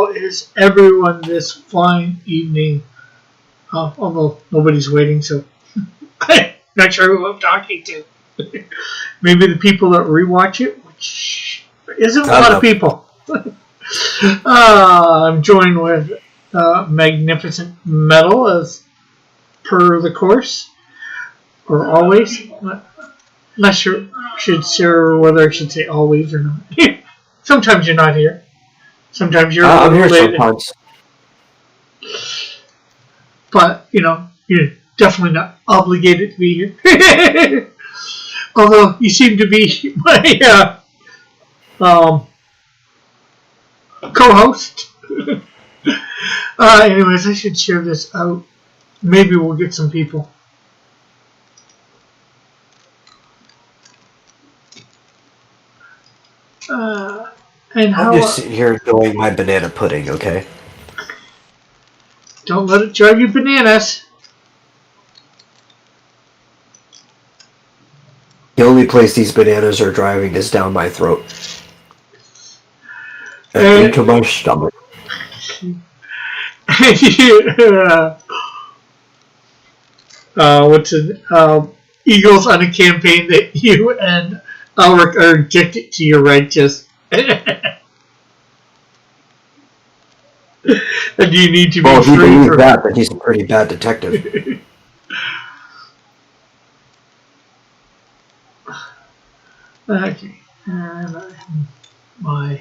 how is everyone this fine evening? Although nobody's waiting, so I'm not sure who I'm talking to. Maybe the people that rewatch it, which isn't a lot of people. I'm joined with Magnificent Metal as per the course, or always. Not sure whether I should say always or not. Sometimes you're not here. Sometimes you're I'm here sometimes. But, you're definitely not obligated to be here. Although you seem to be my co-host. Anyways, I should share this out. Maybe we'll get some people. And how, I'm just sitting here enjoying my banana pudding, okay? Don't let it drive you bananas. The only place these bananas are driving is down my throat. And into my stomach. Eagles on a campaign that you and Alric are addicted to your righteous. And you need to be free. Well, if you believe that, then he's a pretty bad detective. Okay. And my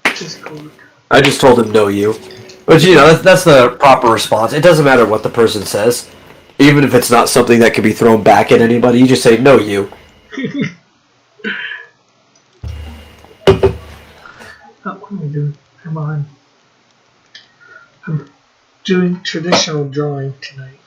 Discord. I just told him no you. But that's the proper response. It doesn't matter what the person says. Even if it's not something that can be thrown back at anybody, you just say no you. What am I doing? Come on. I'm doing traditional drawing tonight.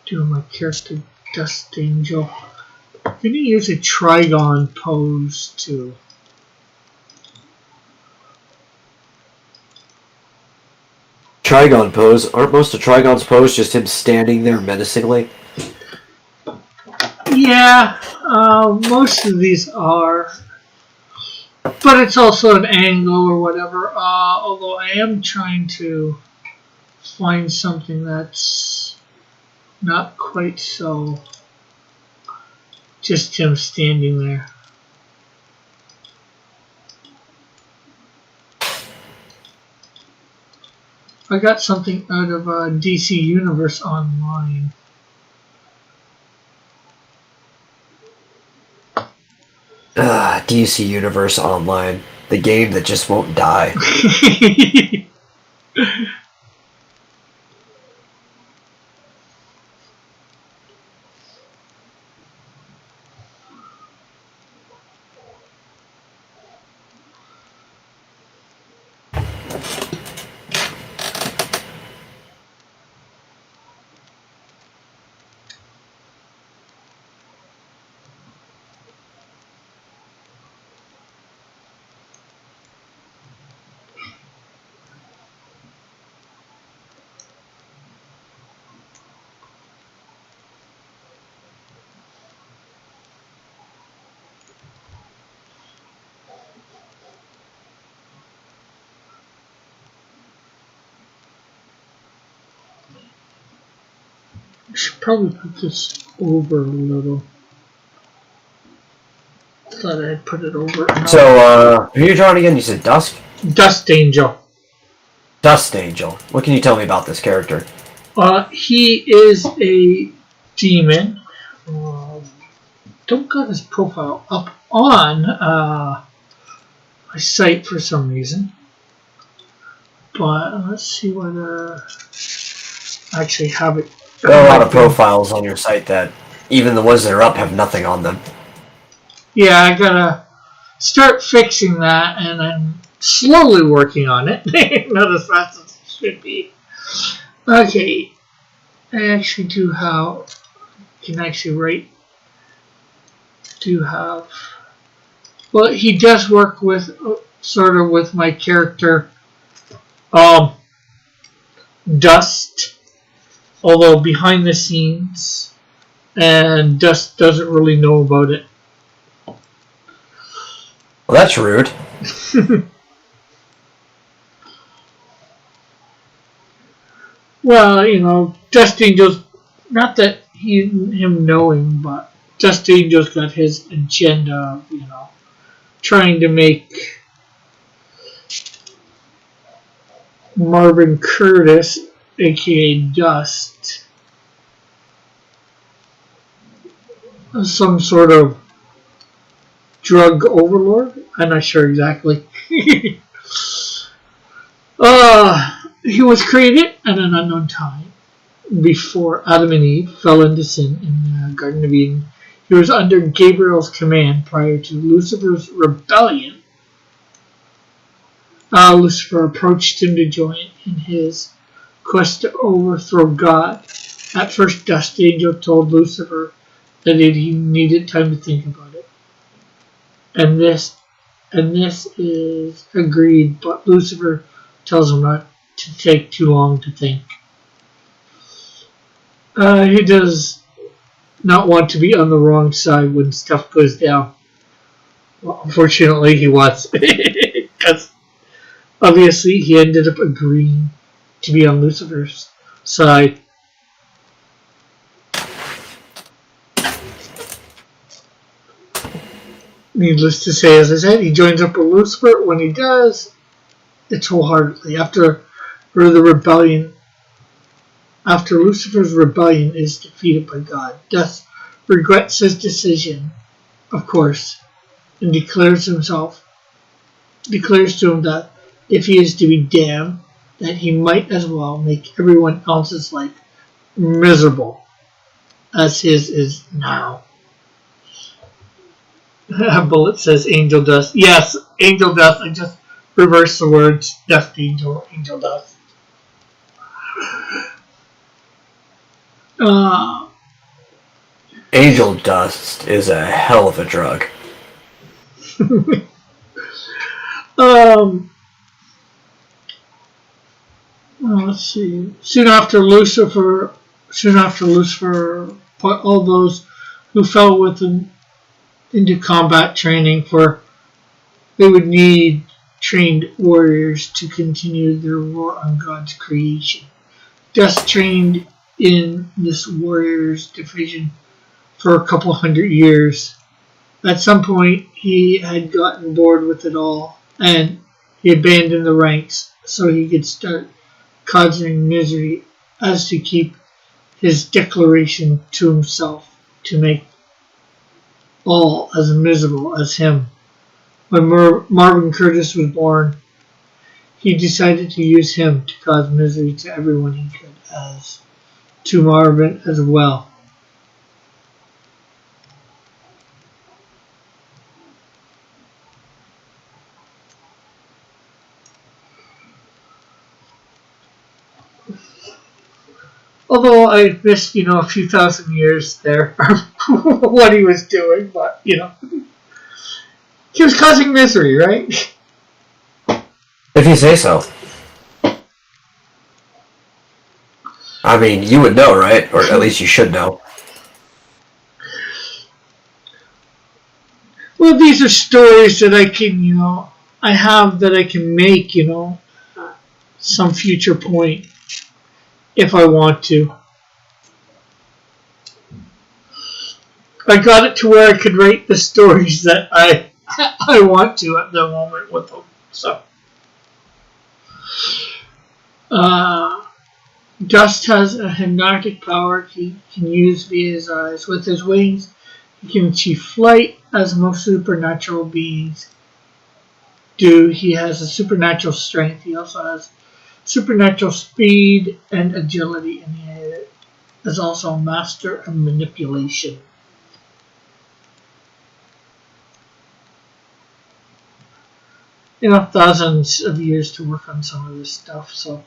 Doing my character Dust Angel. I'm going to use a Trigon pose too. Trigon pose? Aren't most of Trigon's pose just him standing there menacingly? Yeah, most of these are. But it's also an angle or whatever. Although I am trying to find something that's not quite so just him standing there. I got something out of DC Universe Online. DC Universe Online. The game that just won't die. I should probably put this over a little. Thought I'd put it over. No. So, who are you drawing again? You said Dusk? Dust Angel. Dust Angel. What can you tell me about this character? He is a demon. Don't got his profile up on my site for some reason. But let's see whether I actually have it. There are a lot of profiles on your site that even the ones that are up have nothing on them. Yeah, I gotta start fixing that, and I'm slowly working on it. Not as fast as it should be. Okay, I actually do have. Can actually write. Do have. Well, he does work with sort of with my character. Dust, although behind the scenes, and Dust doesn't really know about it. Well, that's rude. Well, Dust Angel's not that him knowing, but Dust Angel's got his agenda of, trying to make Marvin Curtis, aka Dust, some sort of drug overlord. I'm not sure exactly. He was created at an unknown time before Adam and Eve fell into sin in the Garden of Eden. He was under Gabriel's command prior to Lucifer's rebellion. Lucifer approached him to join in his quest to overthrow God. At first, Dust Angel told Lucifer that he needed time to think about it. And this is agreed, but Lucifer tells him not to take too long to think. He does not want to be on the wrong side when stuff goes down. Well, unfortunately, he was. Because obviously he ended up agreeing to be on Lucifer's side. Needless to say, as I said, he joins up with Lucifer. When he does, it's wholeheartedly. After Lucifer's rebellion is defeated by God, Dust regrets his decision, of course, and declares to him that if he is to be damned, that he might as well make everyone else's life miserable as his is now. Bullet says Angel Dust. Yes, Angel Dust. I just reversed the words. Dust Angel, Angel Dust. Angel Dust is a hell of a drug. Let's see. Soon after Lucifer put all those who fell with him into combat training, for they would need trained warriors to continue their war on God's creation. Dust trained in this warriors division for a couple hundred years. At some point, he had gotten bored with it all, and he abandoned the ranks so he could start causing misery as to keep his declaration to himself to make all as miserable as him. When Marvin Curtis was born, he decided to use him to cause misery to everyone he could, as to Marvin as well. Although I missed, a few thousand years there, what he was doing, but, he was causing misery, right? If you say so. I mean, you would know, right? Or at least you should know. Well, these are stories that I can, I have that I can make, some future point if I want to. I got it to where I could write the stories that I want to at the moment with them. So, Dust has a hypnotic power he can use via his eyes. With his wings, he can achieve flight, as most supernatural beings do. He has a supernatural strength. He also has supernatural speed and agility, and he is also a master of manipulation. Thousands of years to work on some of this stuff, so.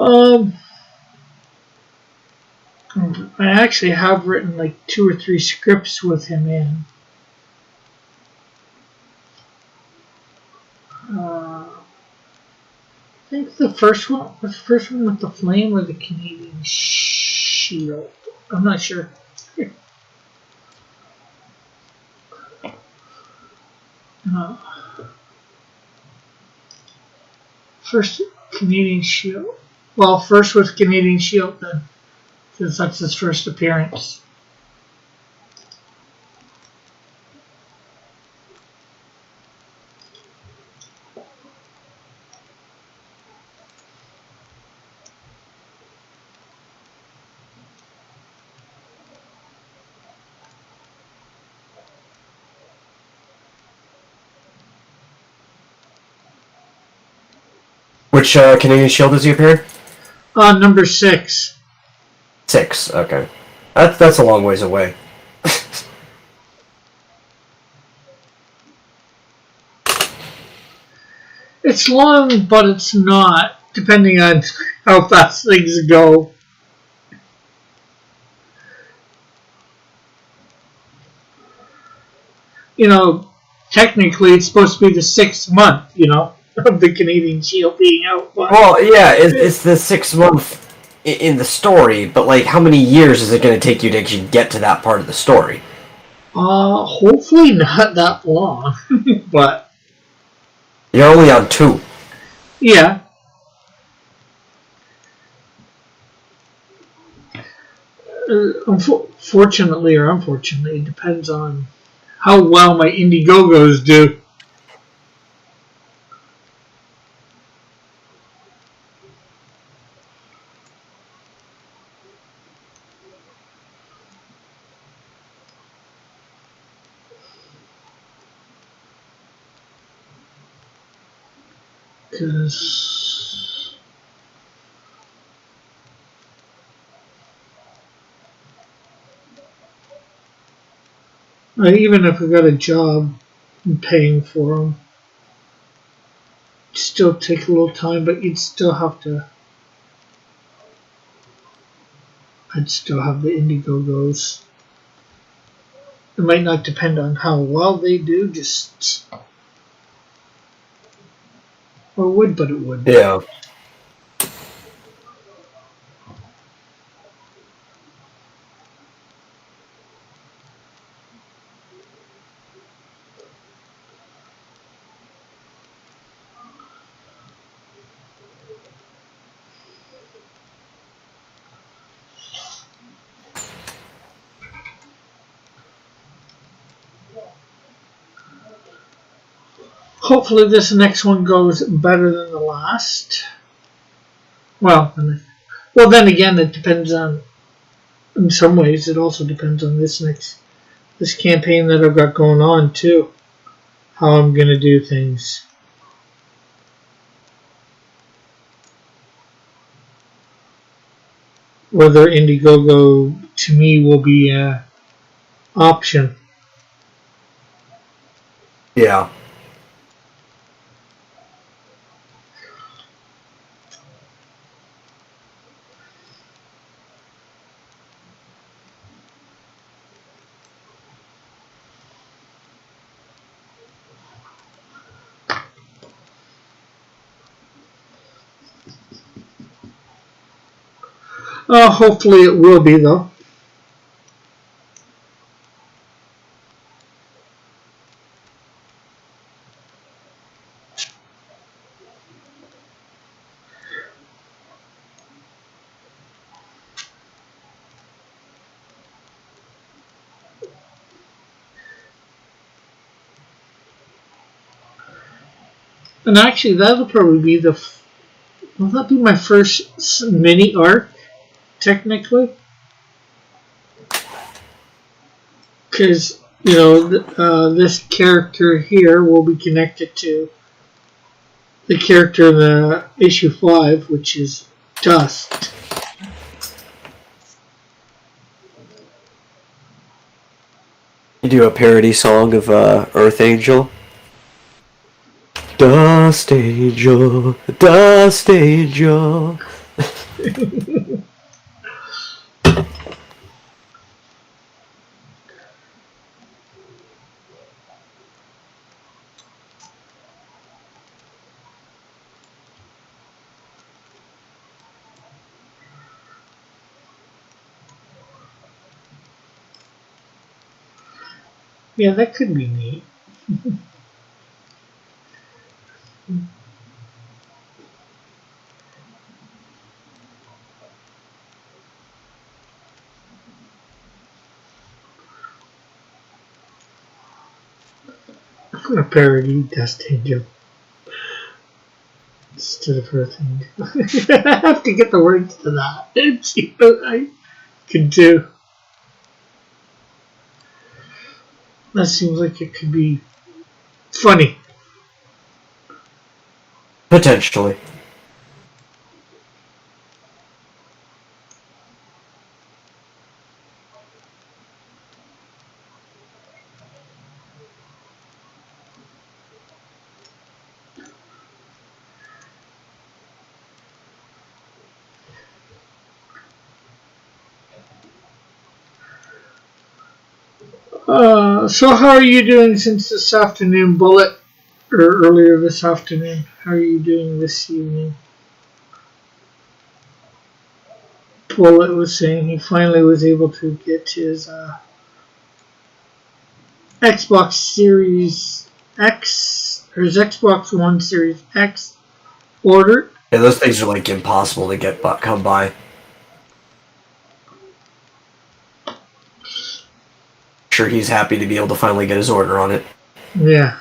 Um, I actually have written like 2 or 3 scripts with him in. I think the first one was the first one with the flame or the Canadian Shield. I'm not sure. Uh, First Canadian Shield. Well, first was Canadian Shield then, since that's his first appearance. Which Canadian Shield does he appear? Number 6. 6. Okay, that's a long ways away. It's long, but it's not, depending on how fast things go. You know, technically it's supposed to be the 6th month, of the Canadian Shield being out. But Well, yeah, it's the 6 month in the story, but like, how many years is it going to take you to actually get to that part of the story? Hopefully not that long, but You're only on 2. yeah. Fortunately or unfortunately, it depends on how well my Indiegogos do. Because even if I got a job and paying for them, it'd still take a little time, but you'd still have to. I'd still have the Indiegogos. It might not depend on how well they do, just. Or would, but it would. Yeah. Hopefully this next one goes better than the last. Well, then again, it depends on. In some ways, it also depends on this campaign that I've got going on too. How I'm gonna do things. Whether Indiegogo to me will be an option. Yeah. Hopefully it will be though. And actually, that'll probably be will that be my first mini arc, technically? Because, this character here will be connected to the character in the issue 5, which is Dust. You do a parody song of Earth Angel? Dust Angel, Dust Angel. Yeah, that could be neat. I'm gonna parody Dust Angel instead of her thing. I have to get the words to that and see what I can do. That seems like it could be funny. Potentially. So how are you doing since this afternoon, Bullet? Or earlier this afternoon? How are you doing this evening? Bullet was saying he finally was able to get his Xbox Series X, or his Xbox One Series X ordered. Yeah, those things are like impossible to get come by. Sure, he's happy to be able to finally get his order on it. Yeah.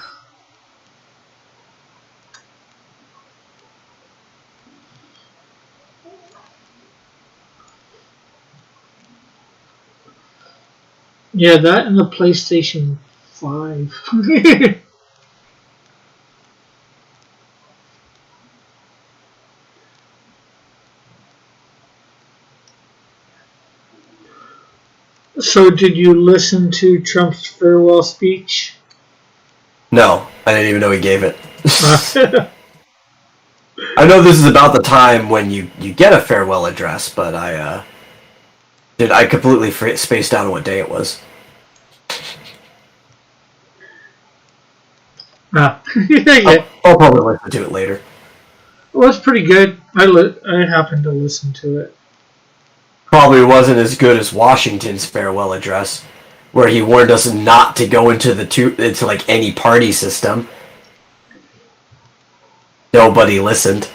Yeah, that and the PlayStation 5. So, did you listen to Trump's farewell speech? No, I didn't even know he gave it. Uh, I know this is about the time when you get a farewell address, but I completely spaced out on what day it was. yeah. I'll probably listen to it later. Well, it's pretty good. I happened to listen to it. Probably wasn't as good as Washington's farewell address, where he warned us not to go into like any party system. Nobody listened.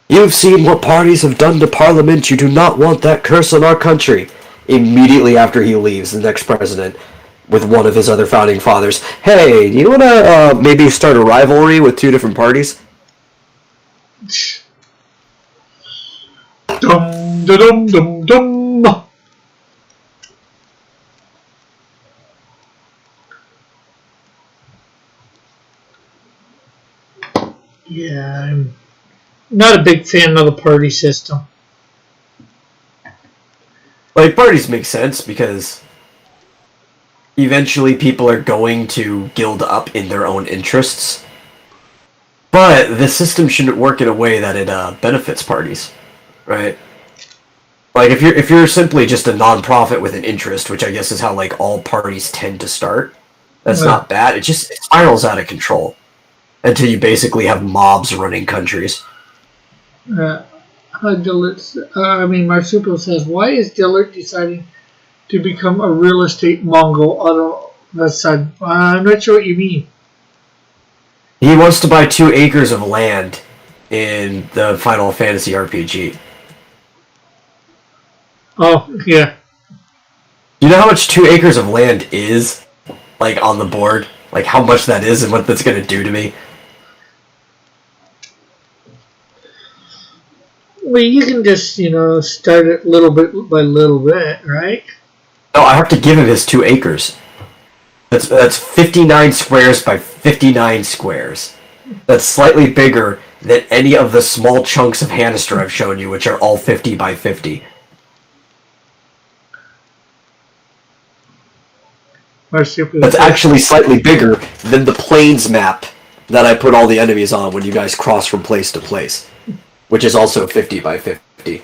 You've seen what parties have done to Parliament. You do not want that curse on our country. Immediately after he leaves, the next president, with one of his other founding fathers, hey, do you want to maybe start a rivalry with two different parties? Dum da dum dum dum. Yeah, I'm not a big fan of the party system. Like, parties make sense because eventually people are going to guild up in their own interests. But the system shouldn't work in a way that it benefits parties, right? Like if you're simply just a non-profit with an interest, which I guess is how like all parties tend to start, that's not bad. It spirals out of control until you basically have mobs running countries. Marsupial says, why is Dillard deciding to become a real estate Mongol all of a sudden? I'm not sure what you mean. He wants to buy 2 acres of land in the Final Fantasy RPG. Oh, yeah. You know how much 2 acres of land is? Like, on the board? Like, how much that is and what that's gonna do to me? Well, you can just, start it little bit by little bit, right? No, I have to give him his 2 acres. That's 59 squares by 59 squares. That's slightly bigger than any of the small chunks of Hanister I've shown you, which are all 50 by 50. Marsupial That's says, actually slightly bigger than the plains map that I put all the enemies on when you guys cross from place to place, which is also 50 by 50.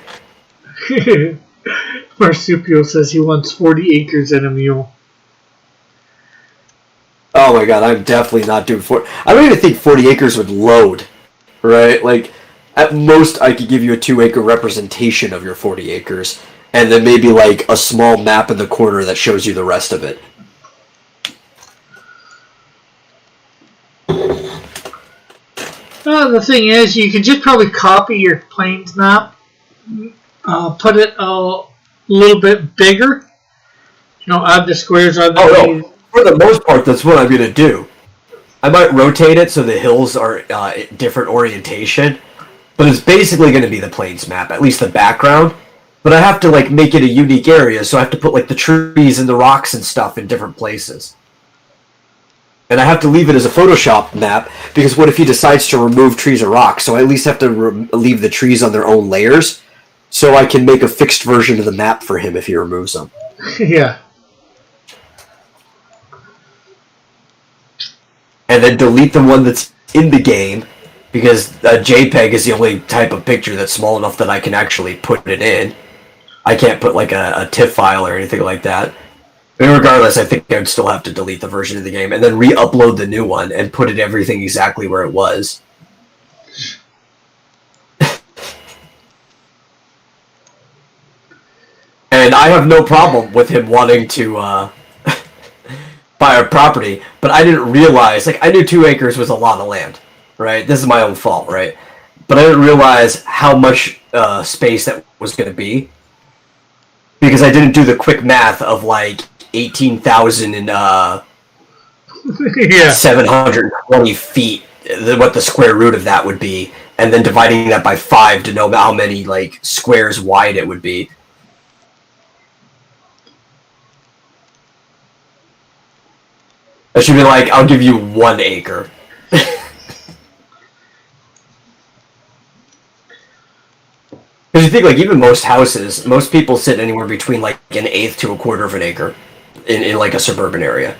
Marsupial says he wants 40 acres and a mule. Oh my god, I'm definitely not doing 40. I don't even think 40 acres would load, right? Like, at most, I could give you a 2-acre representation of your 40 acres, and then maybe like a small map in the corner that shows you the rest of it. Well, the thing is, you could just probably copy your plains map, put it a little bit bigger. Add the squares on the Oh no, for the most part, that's what I'm gonna do. I might rotate it so the hills are different orientation, but it's basically going to be the plains map, at least the background. But I have to like make it a unique area, so I have to put like the trees and the rocks and stuff in different places. And I have to leave it as a Photoshop map, because what if he decides to remove trees or rocks? So I at least have to leave the trees on their own layers, so I can make a fixed version of the map for him if he removes them. Yeah. And then delete the one that's in the game, because a JPEG is the only type of picture that's small enough that I can actually put it in. I can't put like a TIFF file or anything like that. But regardless, I think I'd still have to delete the version of the game and then re-upload the new one and put everything exactly where it was. And I have no problem with him wanting to buy a property, but I didn't realize, like, I knew 2 acres was a lot of land, right? This is my own fault, right? But I didn't realize how much space that was going to be, because I didn't do the quick math of, like, 18,000 and Yeah. 720 feet, what the square root of that would be, and then dividing that by 5 to know how many, like, squares wide it would be. I should be like, I'll give you 1 acre. Because you think, like, even most houses, most people sit anywhere between, like, 1/8 to 1/4 of an acre in like, a suburban area.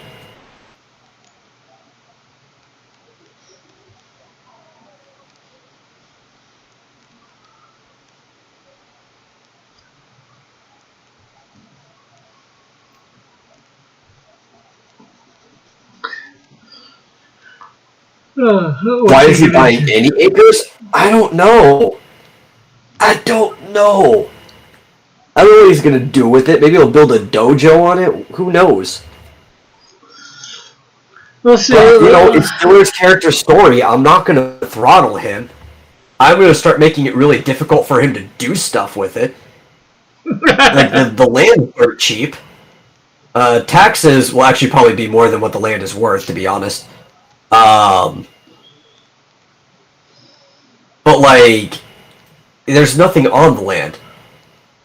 Why is he buying any acres? I don't know. I don't know. I don't know what he's gonna do with it. Maybe he'll build a dojo on it. Who knows? We'll see. But, you know, it's still his character's story. I'm not gonna throttle him. I'm gonna start making it really difficult for him to do stuff with it. Like, the land are cheap. Taxes will actually probably be more than what the land is worth, to be honest. But, like, there's nothing on the land.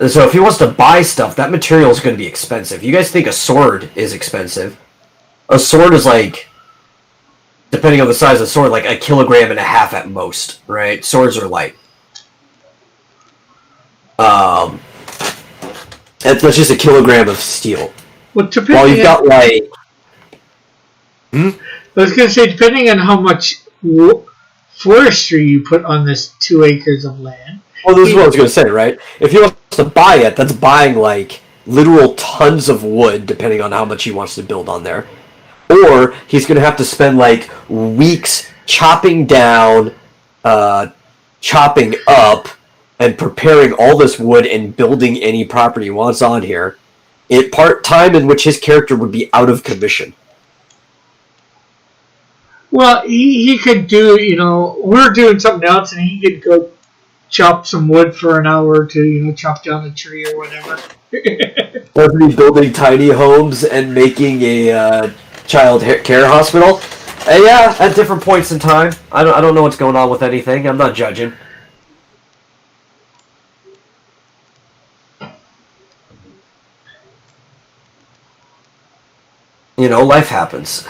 So if he wants to buy stuff, that material is going to be expensive. You guys think a sword is expensive? A sword is like, depending on the size of the sword, like 1.5 kilograms at most, right? Swords are light. That's just 1 kilogram of steel. Well, While you've got like, I was going to say, depending on how much forestry you put on this 2 acres of land. Well, this is what I was going to say, right? If he wants to buy it, that's buying like literal tons of wood, depending on how much he wants to build on there. Or he's going to have to spend like weeks chopping down, chopping up, and preparing all this wood and building any property he wants on here. It time in which his character would be out of commission. Well, he could do, we're doing something else, and he could go chop some wood for an hour or two, chop down a tree or whatever. Doesn't he building tiny homes and making a child care hospital? Yeah, at different points in time. I don't know what's going on with anything. I'm not judging. Life happens.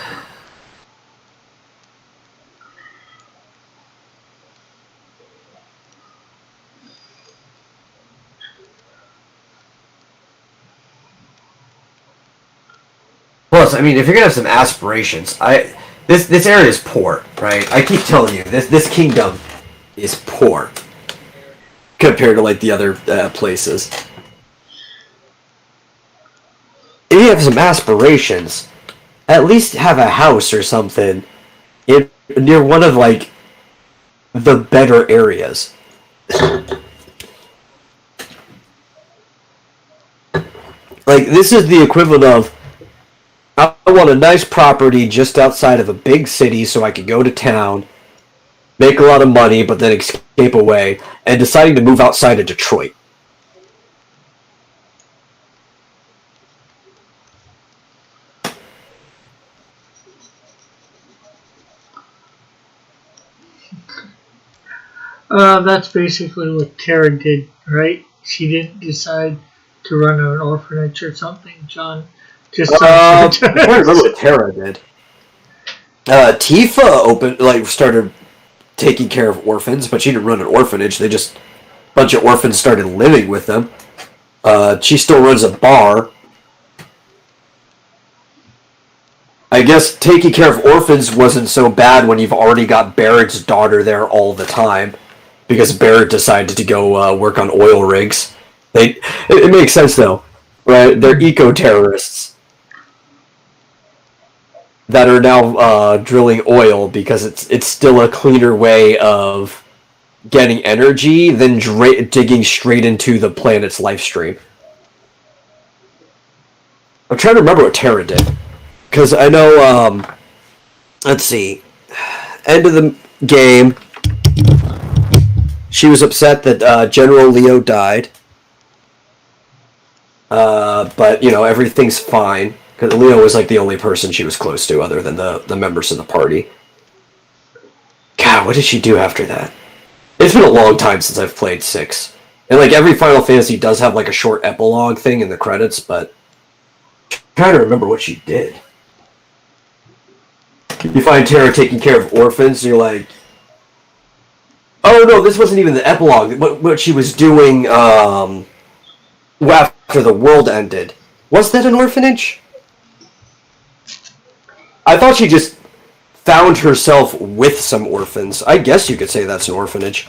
Plus, I mean, if you're gonna have some aspirations, this area is poor, right? I keep telling you, this kingdom is poor compared to like the other places. If you have some aspirations, at least have a house or something near one of like the better areas. Like, this is the equivalent of, I want a nice property just outside of a big city so I can go to town, make a lot of money, but then escape away, and deciding to move outside of Detroit. That's basically what Tara did, right? She didn't decide to run an orphanage or something, John. Just I can't remember what Tara did. Tifa started taking care of orphans, but she didn't run an orphanage. A bunch of orphans started living with them. She still runs a bar. I guess taking care of orphans wasn't so bad when you've already got Barrett's daughter there all the time, because Barrett decided to go work on oil rigs. It makes sense though, right? They're eco-terrorists that are now drilling oil because it's still a cleaner way of getting energy than digging straight into the planet's life stream. I'm trying to remember what Tara did, because I know. Let's see, end of the game. She was upset that General Leo died. But, everything's fine. Because Leo was, like, the only person she was close to other than the members of the party. God, what did she do after that? It's been a long time since I've played 6. And, like, every Final Fantasy does have, like, a short epilogue thing in the credits, but I'm trying to remember what she did. You find Tara taking care of orphans, and you're like, oh, no, this wasn't even the epilogue. What she was doing, after the world ended. Was that an orphanage? I thought she just found herself with some orphans. I guess you could say that's an orphanage.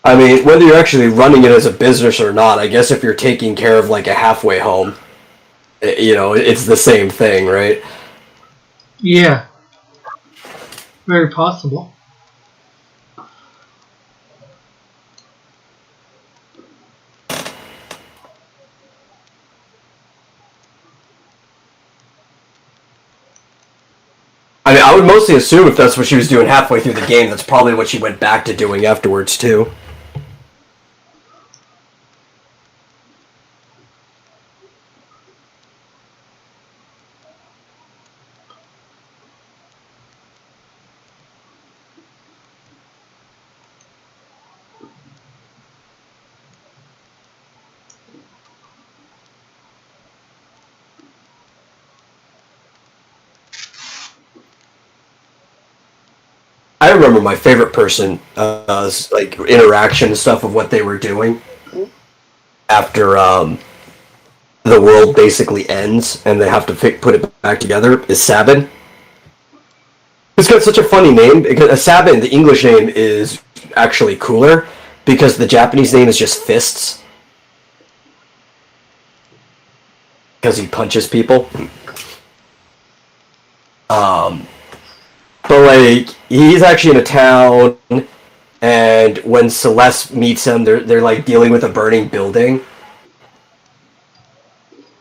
I mean, whether you're actually running it as a business or not, I guess if you're taking care of like a halfway home, it's the same thing, right? Yeah. Very possible. I mean, I would mostly assume if that's what she was doing halfway through the game, that's probably what she went back to doing afterwards, too. I remember my favorite person, like, interaction and stuff of what they were doing after the world basically ends and they have to put it back together, is Sabin. It's got such a funny name, because Sabin, the English name, is actually cooler, because the Japanese name is just Fists. Because he punches people. But, like, he's actually in a town, and when Celeste meets him, they're like, dealing with a burning building.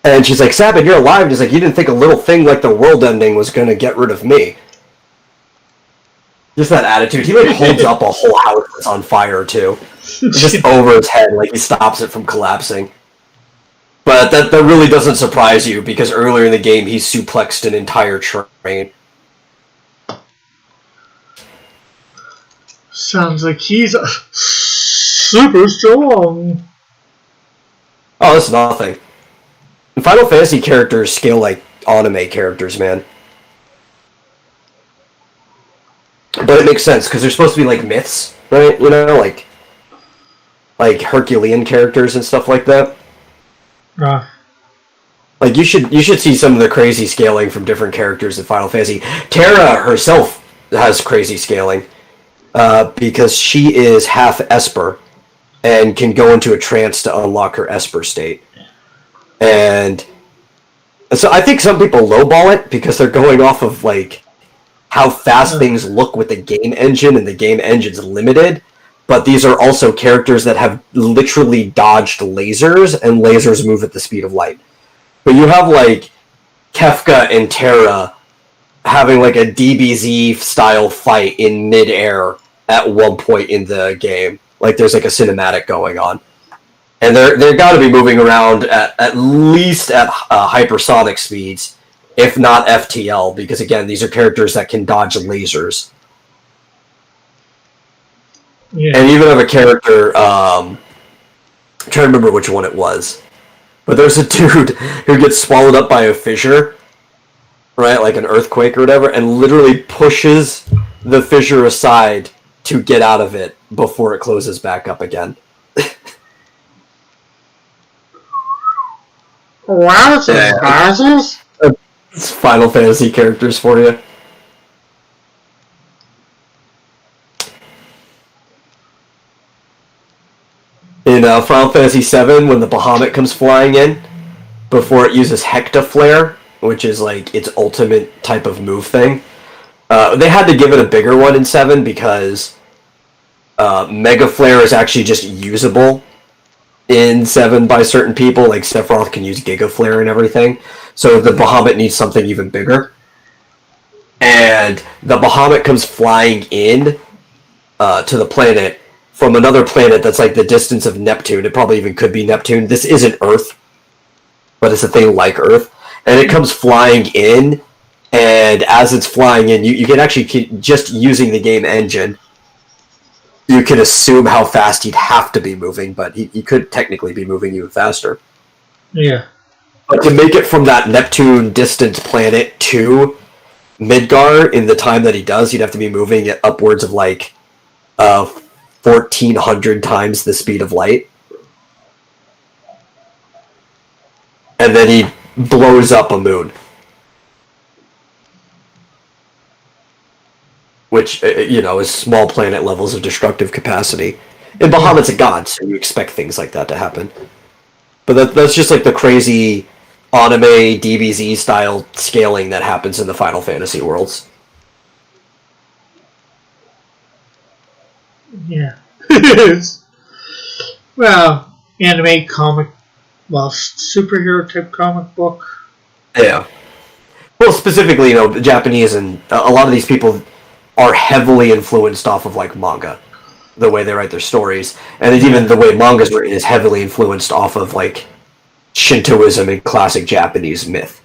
And she's like, Sabin, you're alive. And he's like, you didn't think a little thing like the world ending was gonna get rid of me. Just that attitude. He, like, holds up a whole house that's on fire, too. Just over his head, like, he stops it from collapsing. But that really doesn't surprise you, because earlier in the game, he suplexed an entire train. Sounds like he's super strong. Oh, that's nothing. Final Fantasy characters scale like anime characters, man. but it makes sense because they're supposed to be like myths, right? You know, like Herculean characters and stuff like that. Like you should see some of the crazy scaling from different characters in Final Fantasy. Terra herself has crazy scaling because she is half Esper and can go into a trance to unlock her Esper state. And so I think some people lowball it because they're going off of like how fast things look with the game engine, and the game engine's limited. But these are also characters that have literally dodged lasers, and lasers move at the speed of light. But you have like Kefka and Terra having like a DBZ style fight in midair at one point in the game. Like there's like a cinematic going on. And they're got to be moving around at least at hypersonic speeds, if not FTL, because again, these are characters that can dodge lasers. Yeah. And even have a character, I'm trying to remember which one it was, but there's a dude who gets swallowed up by a fissure, right, like an earthquake or whatever, and literally pushes the fissure aside to get out of it before it closes back up again. Wow, it's It's Final Fantasy characters for you. In Final Fantasy VII, when the Bahamut comes flying in, before it uses Hectaflare, which is like its ultimate type of move thing, they had to give it a bigger one in 7 because Mega Flare is actually just usable in 7 by certain people. Like Sephiroth can use Giga Flare and everything, so the Bahamut needs something even bigger. And the Bahamut comes flying in to the planet from another planet that's like the distance of Neptune. It probably even could be Neptune. This isn't Earth, but it's a thing like Earth. And it comes flying in, and as it's flying in, you can actually, just using the game engine, you can assume how fast he'd have to be moving, but he could technically be moving even faster. Yeah. But to make it from that Neptune distant planet to Midgar in the time that he does, he'd have to be moving at upwards of like 1,400 times the speed of light. And then he blows up a moon. Which, is small planet levels of destructive capacity. And Bahamut's a god, so you expect things like that to happen. But that's just like the crazy anime DBZ style scaling that happens in the Final Fantasy worlds. Yeah. Well, anime, comic, superhero type comic book. Yeah. Well, specifically, Japanese and a lot of these people are heavily influenced off of like manga, the way they write their stories, and even the way manga's written is heavily influenced off of like Shintoism and classic Japanese myth.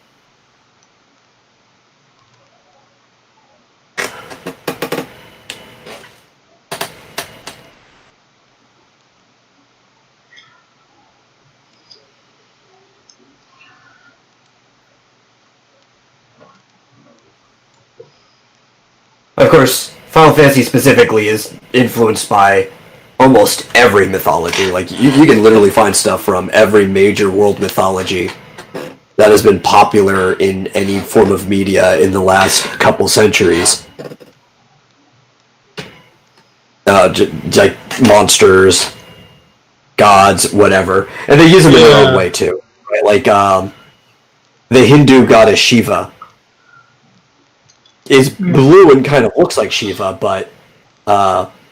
Of course, Final Fantasy specifically is influenced by almost every mythology. Like, you can literally find stuff from every major world mythology that has been popular in any form of media in the last couple centuries. Like monsters, gods, whatever. And they use them in their own way, too. Right? Like, the Hindu goddess Shiva is blue and kind of looks like Shiva, but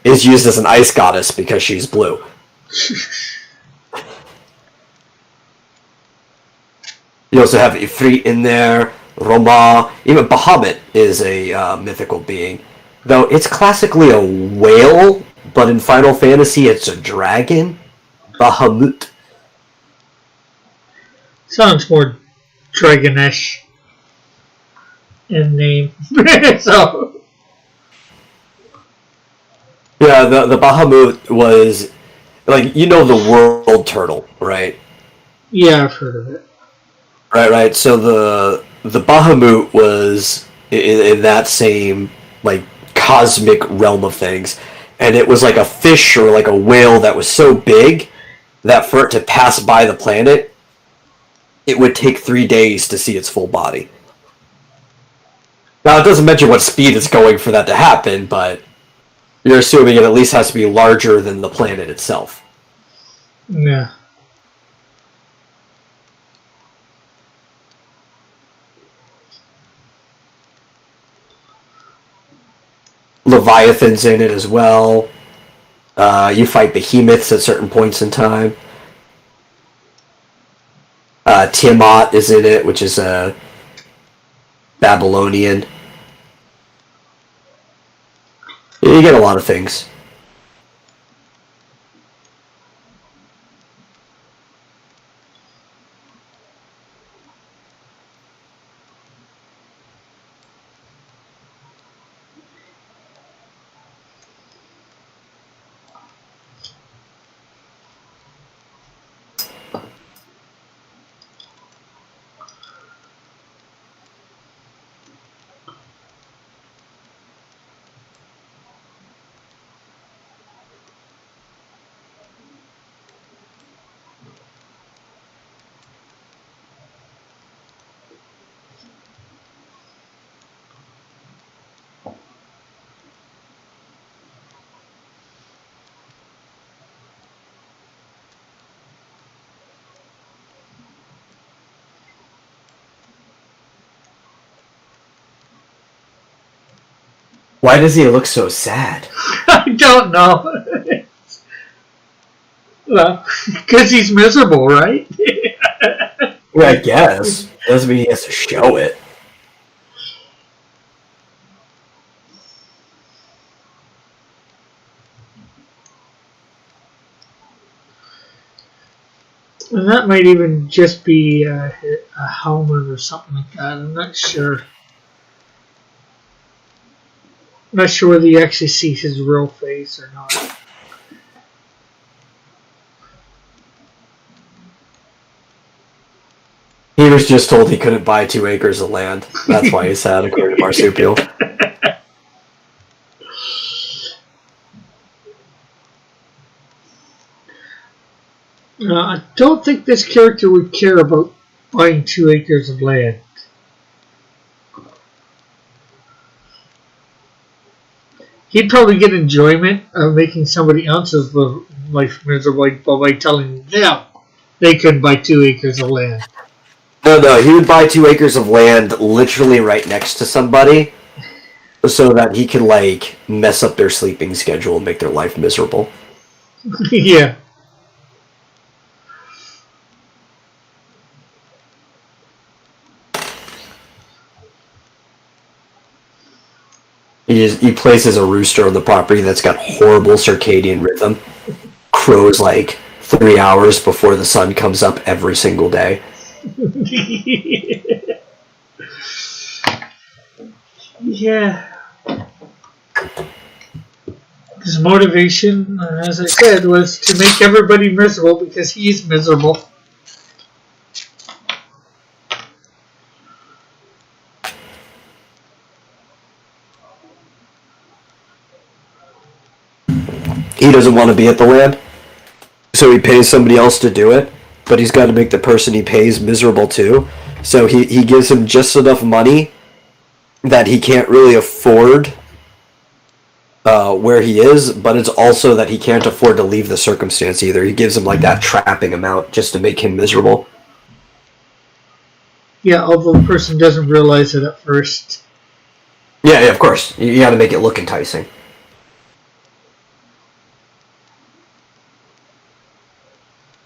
is used as an ice goddess because she's blue. You also have Ifrit in there, Roma, even Bahamut is a mythical being. Though it's classically a whale, but in Final Fantasy it's a dragon. Bahamut. Sounds more dragonish in name. So yeah, the Bahamut was like, the world turtle, right? Yeah, I've heard of it. Right. So the Bahamut was in that same like cosmic realm of things. And it was like a fish or like a whale that was so big that for it to pass by the planet, it would take 3 days to see its full body. Now, it doesn't mention what speed it's going for that to happen, but you're assuming it at least has to be larger than the planet itself. Yeah. Leviathan's in it as well. You fight behemoths at certain points in time. Tiamat is in it, which is a Babylonian. You get a lot of things. Why does he look so sad? I don't know. Well, because he's miserable, right? Well, I guess. Doesn't mean he has to show it. And that might even just be a helmet or something like that. I'm not sure. I'm not sure whether you actually see his real face or not. He was just told he couldn't buy 2 acres of land. That's why he's sad, according to Marsupial. I don't think this character would care about buying 2 acres of land. He'd probably get enjoyment of making somebody else's life miserable by telling them they couldn't buy 2 acres of land. No, he would buy 2 acres of land literally right next to somebody so that he can, like, mess up their sleeping schedule and make their life miserable. Yeah. He places a rooster on the property that's got horrible circadian rhythm. Crows, like, 3 hours before the sun comes up every single day. Yeah. His motivation, as I said, was to make everybody miserable because he's miserable. He doesn't want to be at the land, so he pays somebody else to do it, but he's got to make the person he pays miserable too. So he gives him just enough money that he can't really afford where he is, but it's also that he can't afford to leave the circumstance either. He gives him like that trapping amount just to make him miserable. Yeah, although the person doesn't realize it at first. Yeah, of course. You got to make it look enticing.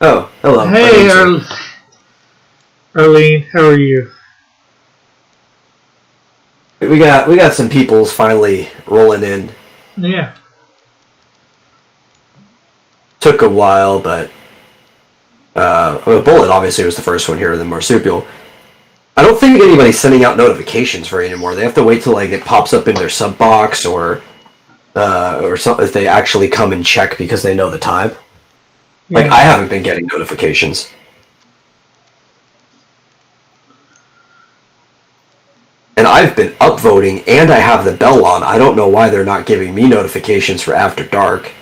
Oh, hello. Hey, Arlene, how are you? We got some peoples finally rolling in. Yeah. Took a while, but Bullet obviously was the first one here, then Marsupial. I don't think anybody's sending out notifications for it anymore. They have to wait till like it pops up in their sub box or something if they actually come and check because they know the time. Yeah. Like I haven't been getting notifications. And I've been upvoting, and I have the bell on. I don't know why they're not giving me notifications for After Dark.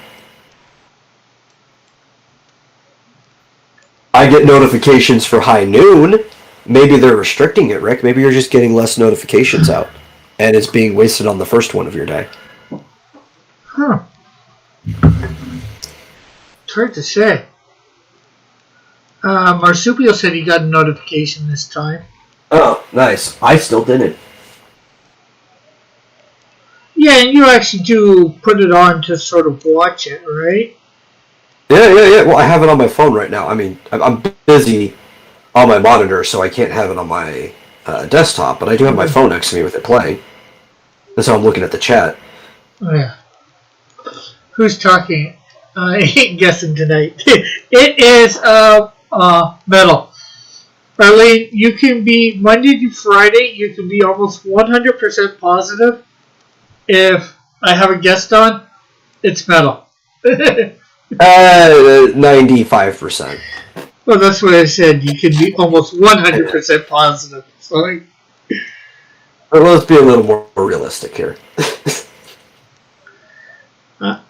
I get notifications for High Noon. Maybe they're restricting it, Rick. Maybe you're just getting less notifications out. And it's being wasted on the first one of your day. Huh. It's hard to say. Marsupio said he got a notification this time. Oh, nice. I still didn't. Yeah, and you actually do put it on to sort of watch it, right? Yeah. Well, I have it on my phone right now. I mean, I'm busy on my monitor, so I can't have it on my desktop, but I do have my phone next to me with it playing. That's how I'm looking at the chat. Oh, yeah. Who's talking? I ain't guessing tonight. It is Metal. Arlene, you can be Monday to Friday. You can be almost 100% positive. If I have a guest on, it's Metal. 95%. Well, that's what I said. You can be almost 100% positive. So, like, But let's be a little more realistic here.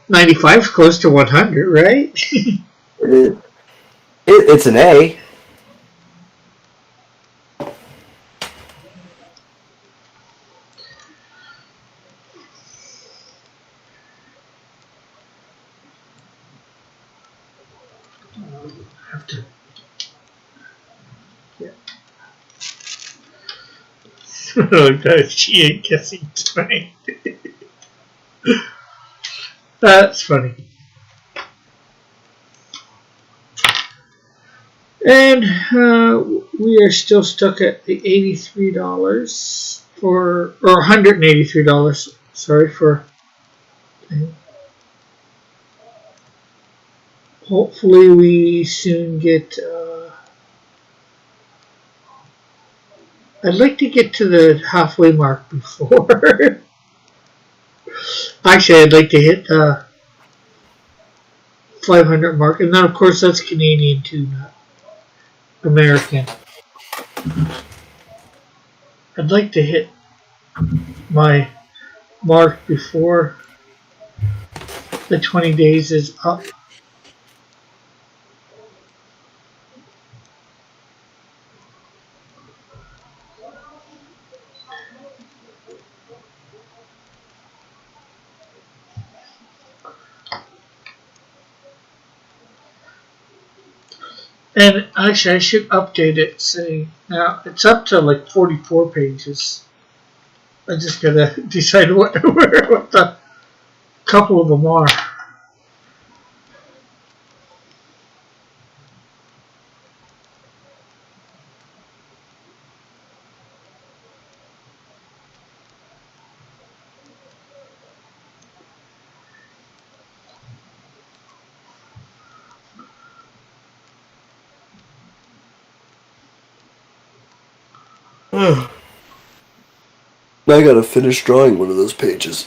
95 is close to 100, right? It's an A. Have to. Yeah. Oh, no, she ain't guessing tonight. That's funny. And we are still stuck at the $83 or $183. Sorry for. Hopefully, we soon get. I'd like to get to the halfway mark before. Actually, I'd like to hit the 500 mark, and then of course that's Canadian too, not American. I'd like to hit my mark before the 20 days is up. And actually, I should update it. Say now it's up to like 44 pages. I just gotta decide what the couple of them are. I gotta finish drawing one of those pages.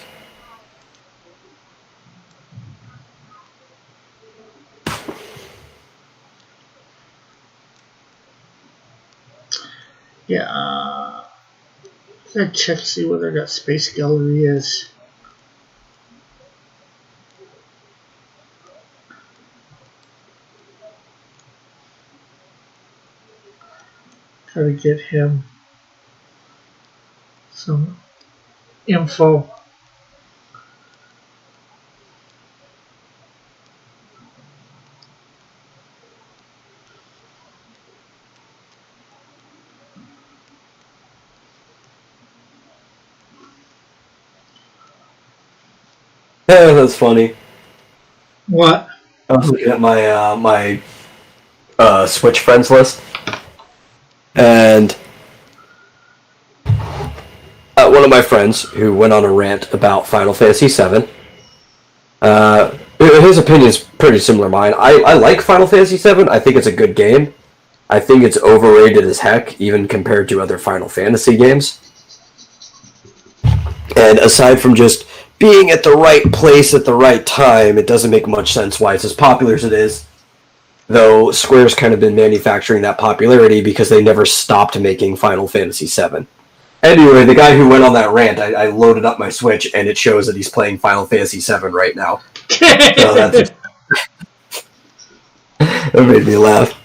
Yeah, let's check to see whether that Space Gallery is. Try to get him some info. Yeah, that's funny. What? I was looking at my Switch friends list, and one of my friends who went on a rant about Final Fantasy VII. His opinion is pretty similar to mine. I like Final Fantasy VII. I think it's a good game. I think it's overrated as heck, even compared to other Final Fantasy games. And aside from just being at the right place at the right time, it doesn't make much sense why it's as popular as it is. Though Square's kind of been manufacturing that popularity because they never stopped making Final Fantasy VII. Anyway, the guy who went on that rant, I loaded up my Switch, and it shows that he's playing Final Fantasy VII right now. So that made me laugh.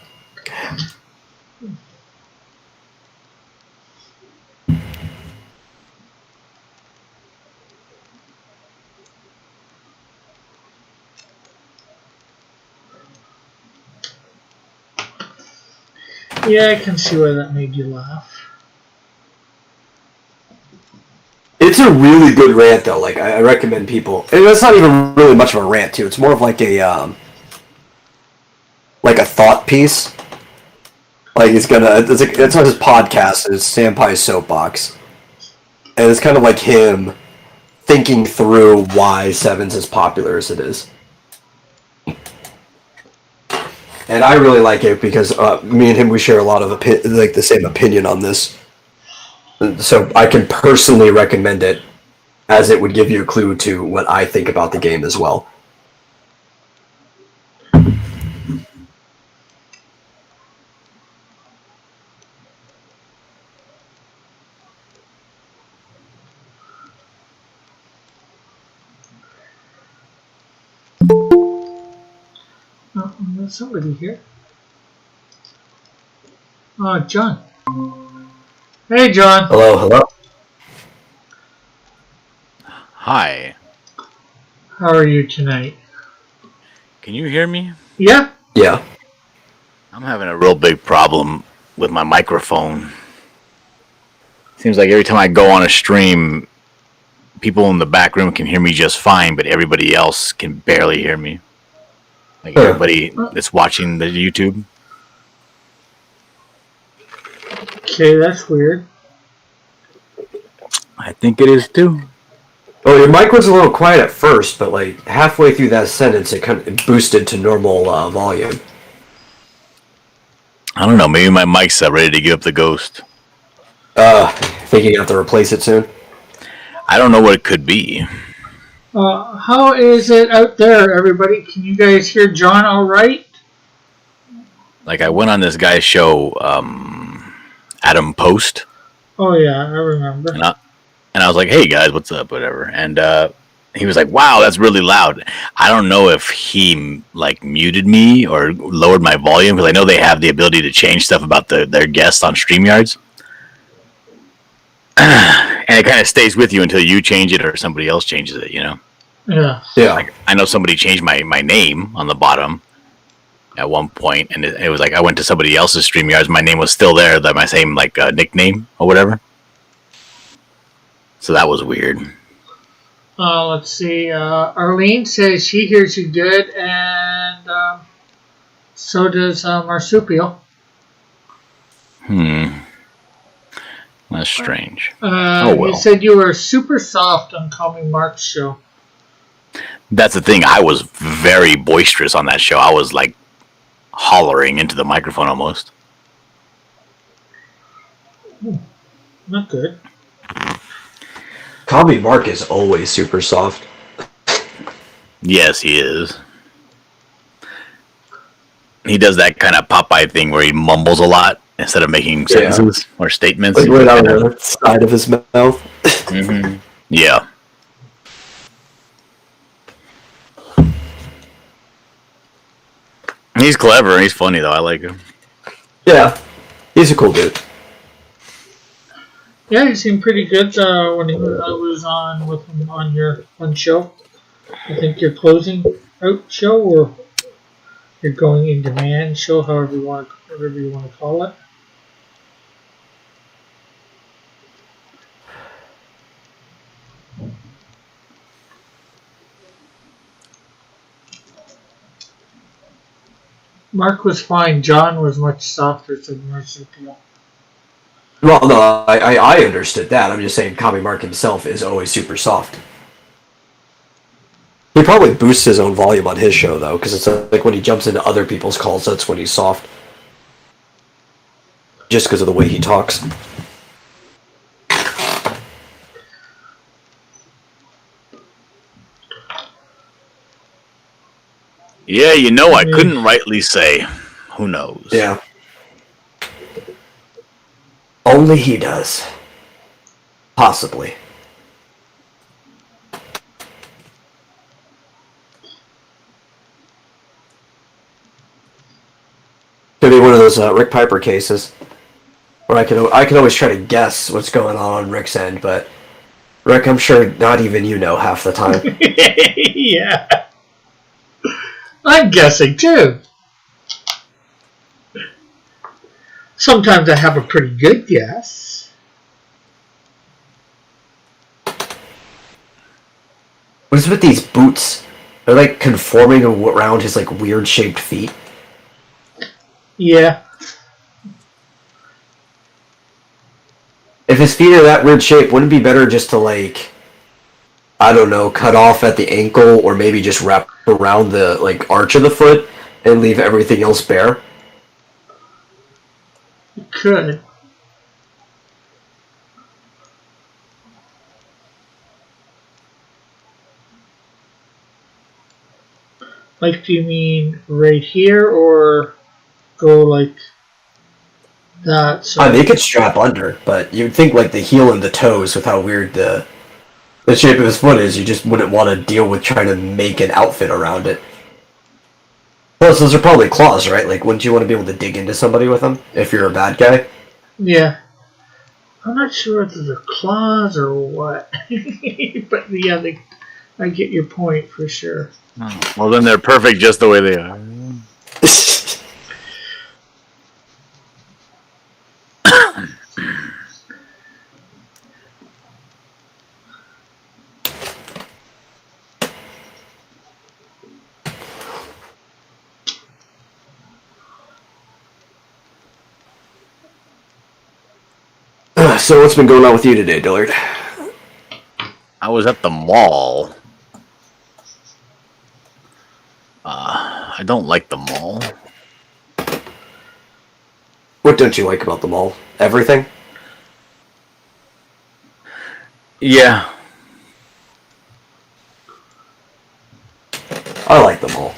Yeah, I can see why that made you laugh. It's a really good rant, though. Like, I recommend people. And it's not even really much of a rant, too. It's more of like a thought piece. Like, it's on his podcast. It's Senpai's Soapbox, and it's kind of like him thinking through why Seven's as popular as it is. And I really like it because me and him, we share a lot of the same opinion on this. So I can personally recommend it, as it would give you a clue to what I think about the game as well. Oh, there's somebody here. Oh, John. Hey, John. Hello. Hi. How are you tonight? Can you hear me? Yeah? Yeah. I'm having a real big problem with my microphone. Seems like every time I go on a stream, people in the back room can hear me just fine, but everybody else can barely hear me. Like everybody that's watching the YouTube. Okay, that's weird. I think it is too. Oh, your mic was a little quiet at first, but like halfway through that sentence, it kind of boosted to normal volume. I don't know. Maybe my mic's ready to give up the ghost. Thinking you have to replace it soon? I don't know what it could be. How is it out there, everybody? Can you guys hear John all right? Like I went on this guy's show, Adam Post. Oh, yeah, I remember. And I was like, hey, guys, what's up, whatever. And he was like, wow, that's really loud. I don't know if he, like, muted me or lowered my volume, because I know they have the ability to change stuff about their guests on StreamYards. And it kind of stays with you until you change it or somebody else changes it, you know? Yeah. Yeah. Like, I know somebody changed my name on the bottom at one point, and it was like I went to somebody else's StreamYards. My name was still there, my same, like, nickname or whatever. So that was weird. Let's see. Arlene says she hears you good, and so does Marsupial. That's strange. You said you were super soft on Calming Mark's show. That's the thing. I was very boisterous on that show. I was like hollering into the microphone almost. Not good. Comedy Mark is always super soft. Yes, he is. He does that kind of Popeye thing where he mumbles a lot instead of making sentences or statements. Like right on the side of his mouth. Mm-hmm. Yeah. He's clever and he's funny, though. I like him. Yeah. He's a cool dude. Yeah, he seemed pretty good when I was on with him on your one show. I think your closing out show or your going in demand show, whatever you want to call it. Mark was fine. John was much softer, said Marsupial. Well, no, I understood that. I'm just saying Comedy Mark himself is always super soft. He probably boosts his own volume on his show, though, because it's like when he jumps into other people's calls, that's when he's soft. Just because of the way he talks. Yeah, you know, I couldn't rightly say. Who knows? Yeah. Only he does. Possibly. Could be one of those Rick Piper cases where I can always try to guess what's going on Rick's end, but Rick, I'm sure not even you know half the time. Yeah. I'm guessing too. Sometimes I have a pretty good guess. What is with these boots? They're like conforming around his like weird shaped feet. Yeah. If his feet are that weird shape, wouldn't it be better just to like, I don't know, cut off at the ankle or maybe just wrap around the like arch of the foot and leave everything else bare? You could. Like, do you mean right here or go like that? So They could strap under, but you'd think like the heel and the toes with how weird the shape of his foot is, you just wouldn't want to deal with trying to make an outfit around it. Plus, those are probably claws, right? Like, wouldn't you want to be able to dig into somebody with them if you're a bad guy? yeah. I'm not sure if they're claws or what. But yeah, I get your point for sure. Well, then they're perfect just the way they are. So what's been going on with you today, Dillard? I was at the mall. I don't like the mall. What don't you like about the mall? Everything? Yeah. I like the mall.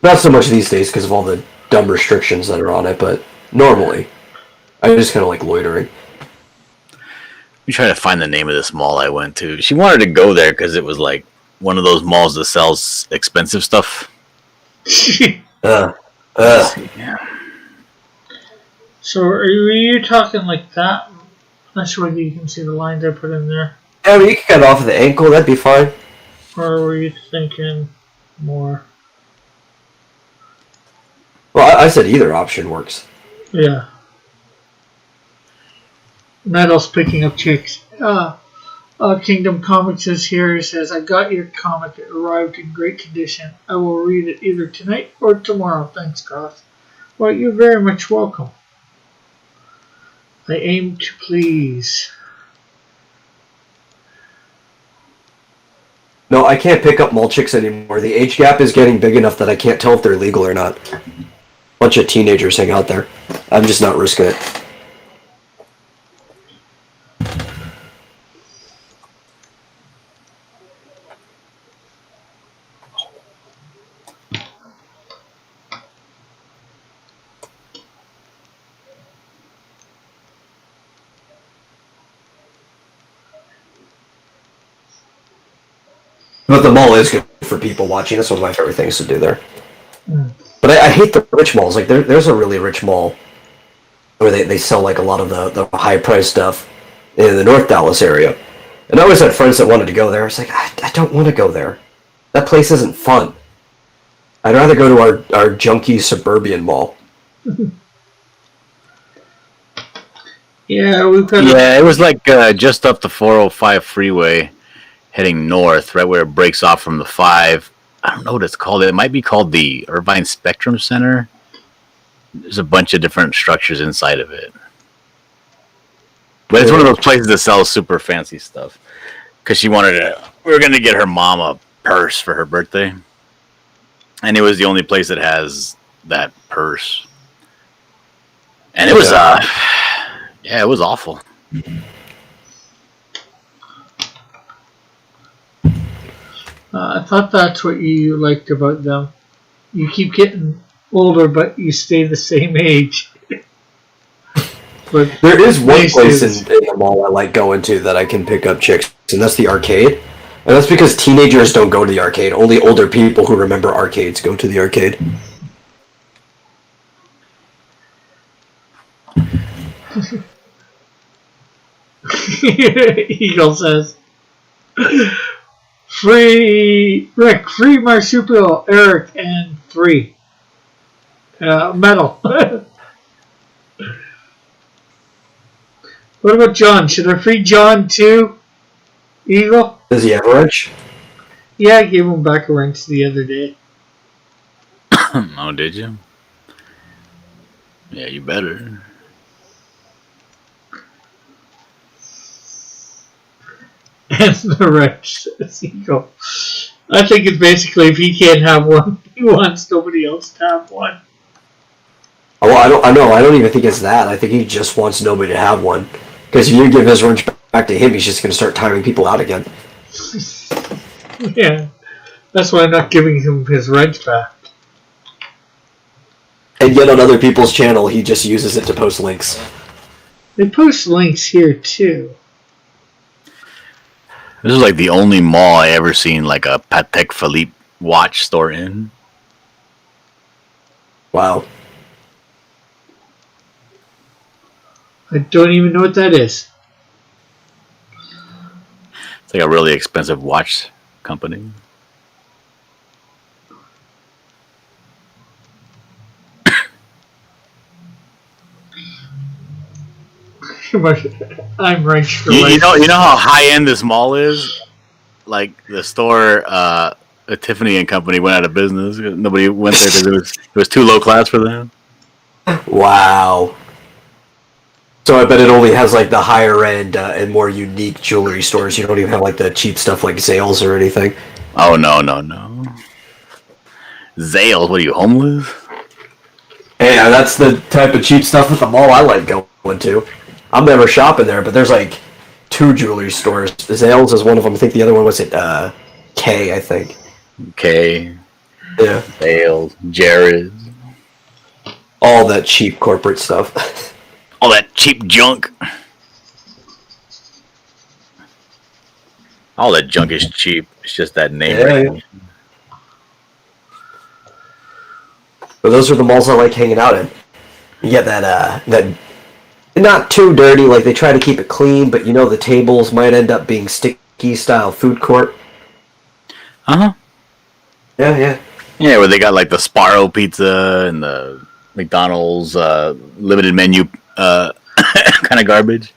Not so much these days because of all the dumb restrictions that are on it, but normally, I just kind of like loitering. I'm trying to find the name of this mall I went to. She wanted to go there because it was like one of those malls that sells expensive stuff. Yeah. So are you talking like that? Not sure whether you can see the lines I put in there. I mean, you can cut off of the ankle, that'd be fine. Or were you thinking more? Well, I said either option works. Yeah. Metal's picking up chicks. Kingdom Comics is here. He says, I got your comic. It arrived in great condition. I will read it either tonight or tomorrow. Thanks, Cross. Well, you're very much welcome. I aim to please. No, I can't pick up mall chicks anymore. The age gap is getting big enough that I can't tell if they're legal or not. Bunch of teenagers hang out there. I'm just not risking it. But the mall is good for people watching. That's one of my favorite things to do there. But I hate the rich malls. Like there's a really rich mall where they sell like a lot of the high price stuff in the North Dallas area. And I always had friends that wanted to go there. I was like, I don't want to go there. That place isn't fun. I'd rather go to our junky suburban mall. Yeah, we've got. Yeah, it was like just up the 405 freeway, heading north, right where it breaks off from the 5. I don't know what it's called. It might be called the Irvine Spectrum Center. There's a bunch of different structures inside of it. But it's one of those places that sells super fancy stuff. Because we were going to get her mom a purse for her birthday. And it was the only place that has that purse. And it was, it was awful. I thought that's what you liked about them. You keep getting older, but you stay the same age. But There is one nice place dudes. in the mall I like going to that I can pick up chicks, and that's the arcade. And that's because teenagers don't go to the arcade. Only older people who remember arcades go to the arcade. Eagle says, free Rick, free Marsupial, Eric, and free metal. What about John? Should I free John too? Eagle? Does he have a wrench? Yeah, I gave him back a wrench the other day. Oh, did you? Yeah, you better. And the wrench says Eagle. I think it's basically if he can't have one, he wants nobody else to have one. Oh, well, I don't even think it's that. I think he just wants nobody to have one. Because if you give his wrench back to him, he's just going to start timing people out again. Yeah, that's why I'm not giving him his wrench back. And yet on other people's channel, he just uses it to post links. They post links here too. This is like the only mall I ever seen like a Patek Philippe watch store in. Wow. I don't even know what that is. It's like a really expensive watch company. I'm wrench for You life. know how high end this mall is. Like the store, Tiffany and Company went out of business. Nobody went there because it was too low class for them. Wow. So I bet it only has like the higher end and more unique jewelry stores. You don't even have like the cheap stuff like Zales or anything. Oh no. Zales, what are you, homeless? Hey, that's the type of cheap stuff at the mall I like going to. I'm never shopping there, but there's like 2 jewelry stores. Zales is one of them. I think the other one was at K, I think. Okay. Yeah. Zales, Jared. All that cheap corporate stuff. All that cheap junk. All that junk is cheap. It's just that name. Yeah, recognition. But those are the malls I like hanging out in. You get that not too dirty, like they try to keep it clean, but you know the tables might end up being sticky style food court. Uh-huh. Yeah. Yeah, where they got like the Sparrow pizza and the McDonald's limited menu kind of garbage.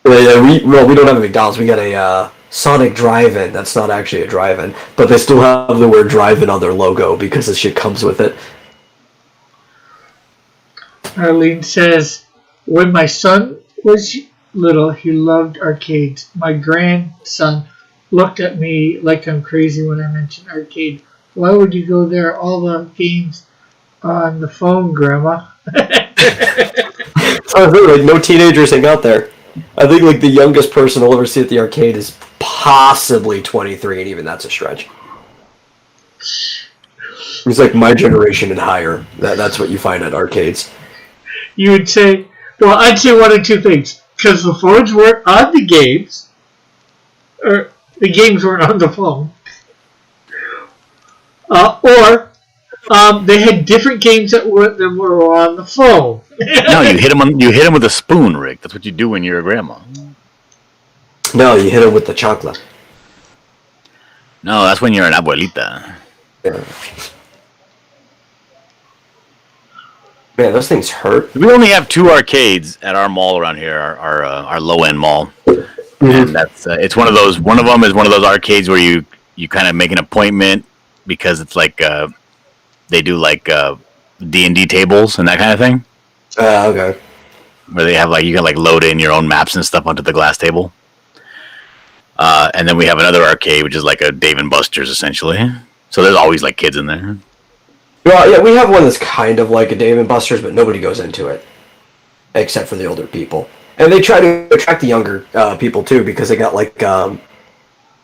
We don't have a McDonald's. We got a Sonic Drive-In. That's not actually a drive-in, but they still have the word drive-in on their logo because the shit comes with it. Arlene says, when my son was little, he loved arcades. My grandson looked at me like I'm crazy when I mentioned arcade. Why would you go there? All the games on the phone, Grandma. So I think like no teenagers hang out there. I think like the youngest person I'll ever see at the arcade is possibly 23, and even that's a stretch. He's like my generation and higher. That's what you find at arcades. You would say, well, I'd say one of two things. Because the phones weren't on the games, or the games weren't on the phone, or they had different games that were on the phone. No, you hit him with a spoon, Rick. That's what you do when you're a grandma. No, you hit him with the chocolate. No, that's when you're an abuelita. Yeah. Man, those things hurt. We only have 2 arcades at our mall around here, our low end mall, and that's it's one of those. One of them is one of those arcades where you kind of make an appointment because it's like they do like D&D tables and that kind of thing. Okay. Where they have like you can like load in your own maps and stuff onto the glass table. And then we have another arcade which is like a Dave and Buster's essentially. So there's always like kids in there. Well, yeah, we have one that's kind of like a Dave & Buster's, but nobody goes into it. Except for the older people. And they try to attract the younger people, too, because they got, like,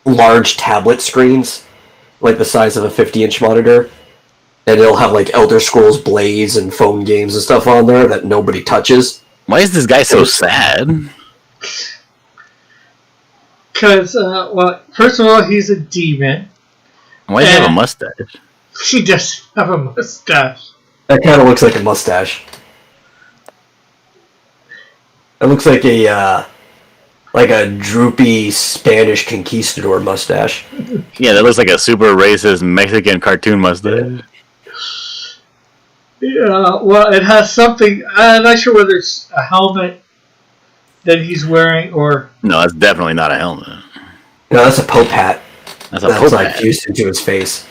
large tablet screens, like the size of a 50-inch monitor. And it'll have, like, Elder Scrolls Blaze and phone games and stuff on there that nobody touches. Why is this guy so sad? Because, well, first of all, he's a demon. Why does he have a mustache? He does have a mustache. That kind of looks like a mustache. It looks like a droopy Spanish conquistador mustache. Yeah, that looks like a super racist Mexican cartoon mustache. Yeah, well, it has something. I'm not sure whether it's a helmet that he's wearing or. No, that's definitely not a helmet. No, that's a Pope hat. That's a That's Pope like hat. fused into his face.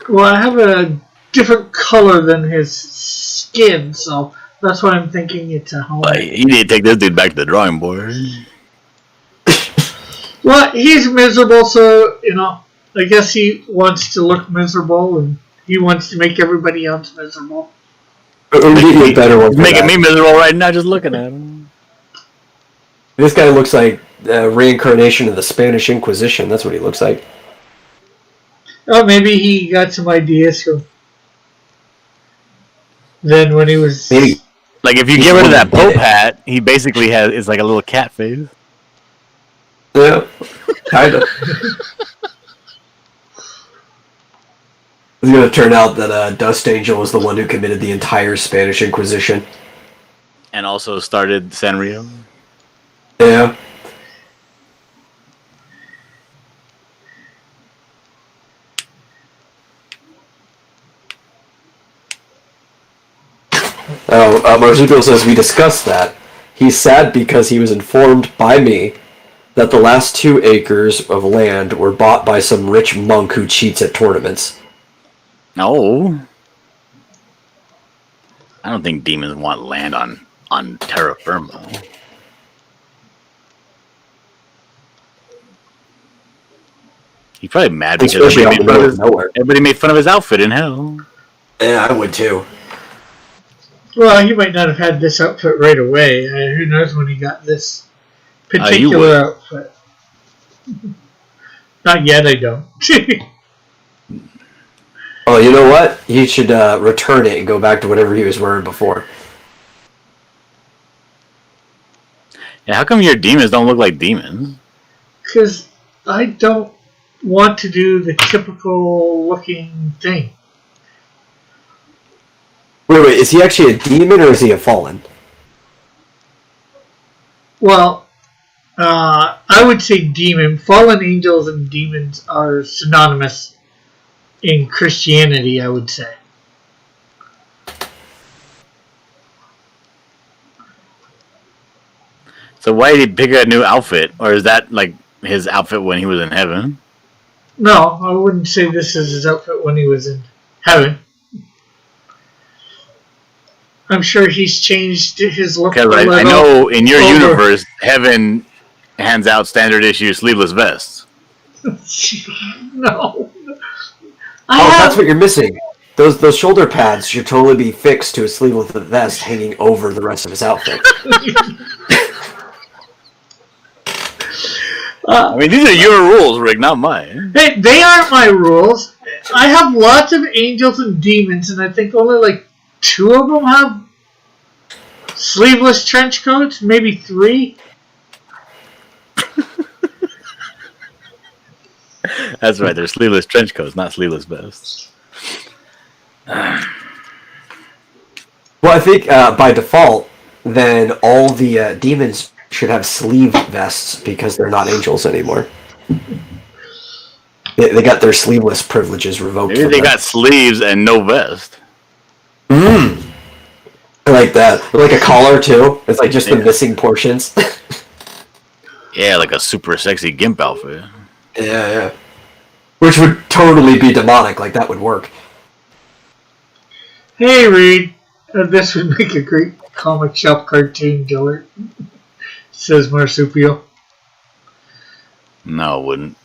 Well, I have a different color than his skin, so that's why I'm thinking it's a helmet. You need to take this dude back to the drawing board. Well, he's miserable, so, I guess he wants to look miserable, and he wants to make everybody else miserable. We'll get you a better one. He's making me miserable right now just looking at him. This guy looks like a reincarnation of the Spanish Inquisition. That's what he looks like. Oh, maybe he got some ideas from then when he was. Maybe. Like, if you get rid of that Pope hat, he basically is like a little cat face. Yeah, kind of. It's going to turn out that Dust Angel was the one who committed the entire Spanish Inquisition. And also started Sanrio. Yeah. Marsupial says, we discussed that. He's sad because he was informed by me that the last 2 acres of land were bought by some rich monk who cheats at tournaments. No. I don't think demons want land on terra firma. He's probably mad because Especially out in the middle of everybody nowhere. made fun of his outfit in hell. Yeah, I would too. Well, he might not have had this outfit right away. Who knows when he got this you particular outfit? Not yet, I don't. Oh, you know what? He should return it and go back to whatever he was wearing before. Yeah, how come your demons don't look like demons? Because I don't want to do the typical looking thing. Wait, is he actually a demon or is he a fallen? Well, I would say demon. Fallen angels and demons are synonymous in Christianity, I would say. So why did he pick a new outfit? Or is that like his outfit when he was in heaven? No, I wouldn't say this is his outfit when he was in heaven. I'm sure he's changed his look. Because a I little know in your over. universe, heaven hands out standard issue sleeveless vests. No. That's what you're missing. Those shoulder pads should totally be fixed to a sleeveless vest hanging over the rest of his outfit. I mean, these are your rules, Rick, not mine. Hey, they aren't my rules. I have lots of angels and demons, and I think only like 2 of them have sleeveless trench coats, maybe 3. That's right, they're sleeveless trench coats, not sleeveless vests. Well, I think by default, then all the demons should have sleeve vests because they're not angels anymore. They got their sleeveless privileges revoked. Maybe they got sleeves and no vest. I like that. Like a collar too. It's like just the missing portions. Yeah, like a super sexy gimp outfit. Yeah. Which would totally be demonic. Like that would work. Hey, Reed, this would make a great comic shop cartoon, Dillard, says Marsupial. No, it wouldn't.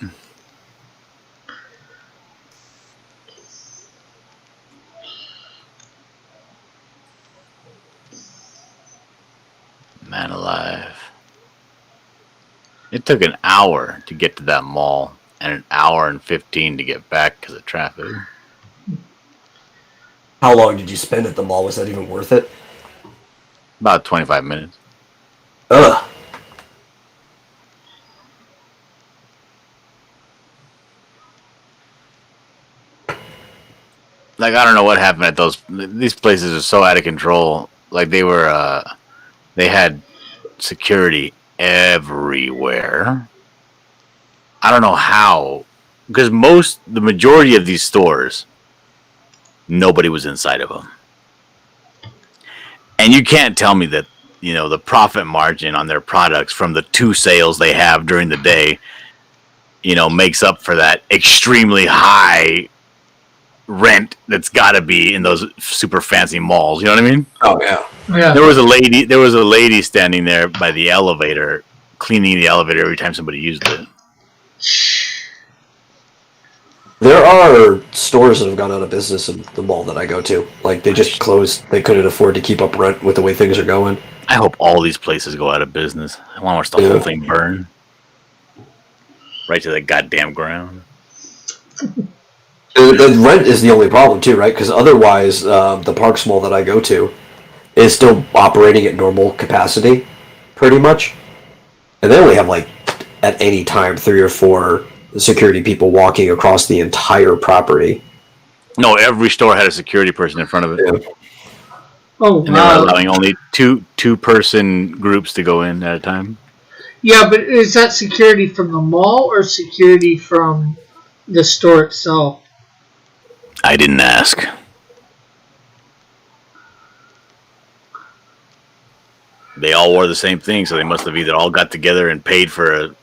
Man alive. It took an hour to get to that mall and an hour and 15 to get back because of traffic. How long did you spend at the mall? Was that even worth it? About 25 minutes. Ugh. Like, I don't know what happened at these places are so out of control. Like, they had security everywhere. I don't know how, because the majority of these stores, nobody was inside of them. And you can't tell me that, the profit margin on their products from the 2 sales they have during the day, makes up for that extremely high rent that's got to be in those super fancy malls. You know what I mean? Oh yeah. Yeah. There was a lady standing there by the elevator, cleaning the elevator every time somebody used it. There are stores that have gone out of business in the mall that I go to. Like, they just closed. They couldn't afford to keep up rent with the way things are going. I hope all these places go out of business. I want to watch the whole thing burn. Right to the goddamn ground. The rent is the only problem, too, right? Because otherwise, the Parks Mall that I go to is still operating at normal capacity, pretty much. And they only have, like, at any time, 3 or 4 security people walking across the entire property. No, every store had a security person in front of it. Yeah. Oh, And they were allowing only two-person groups to go in at a time. Yeah, but is that security from the mall or security from the store itself? I didn't ask. They all wore the same thing, so they must have either all got together and paid for a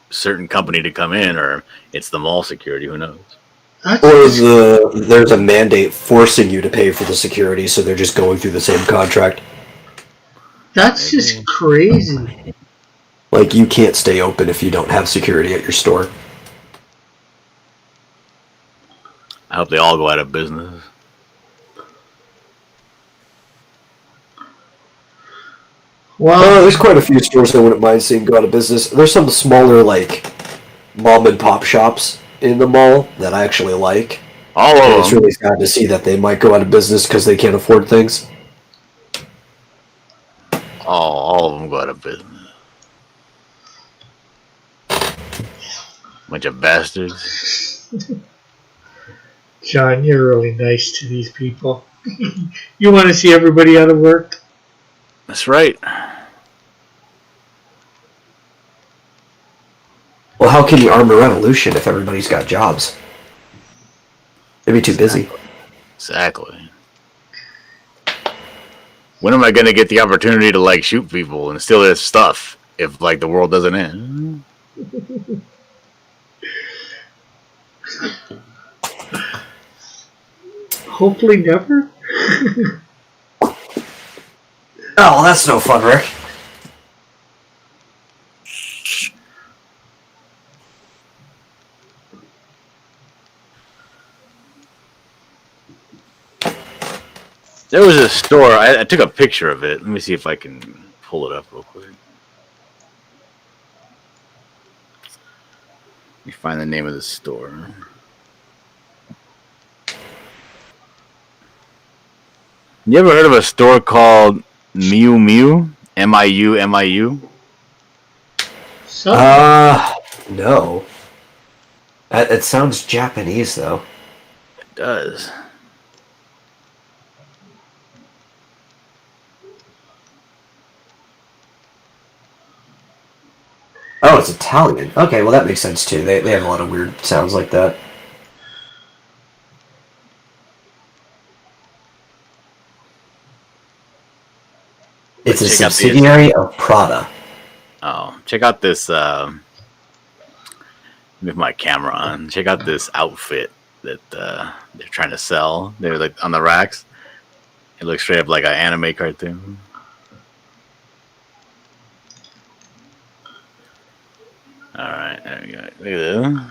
certain company to come in, or it's the mall security. Who knows? Or there's a mandate forcing you to pay for the security, so they're just going through the same contract. That's just crazy. Like, you can't stay open if you don't have security at your store. I hope they all go out of business. Well, There's quite a few stores I wouldn't mind seeing go out of business. There's some smaller, like, mom and pop shops in the mall that I actually like. All And of it's them. really sad to see that they might go out of business because they can't afford things. All of them go out of business. Bunch of bastards. John, you're really nice to these people. You want to see everybody out of work? That's right. Well, how can you arm a revolution if everybody's got jobs? They'd be too busy. Exactly. When am I going to get the opportunity to, like, shoot people and steal their stuff if, like, the world doesn't end? Hopefully never. Oh, well, that's no fun, Rick. There was a store. I took a picture of it. Let me see if I can pull it up real quick. Let me find the name of the store. You ever heard of a store called Miu Miu? Miu? So, No. It sounds Japanese, though. It does. Oh, it's Italian. Okay, well, that makes sense, too. They have a lot of weird sounds like that. It's a subsidiary of Prada. Oh, check out this. With my camera on, check out this outfit that they're trying to sell. They're like on the racks. It looks straight up like an anime cartoon. All right, there we go. Look at that.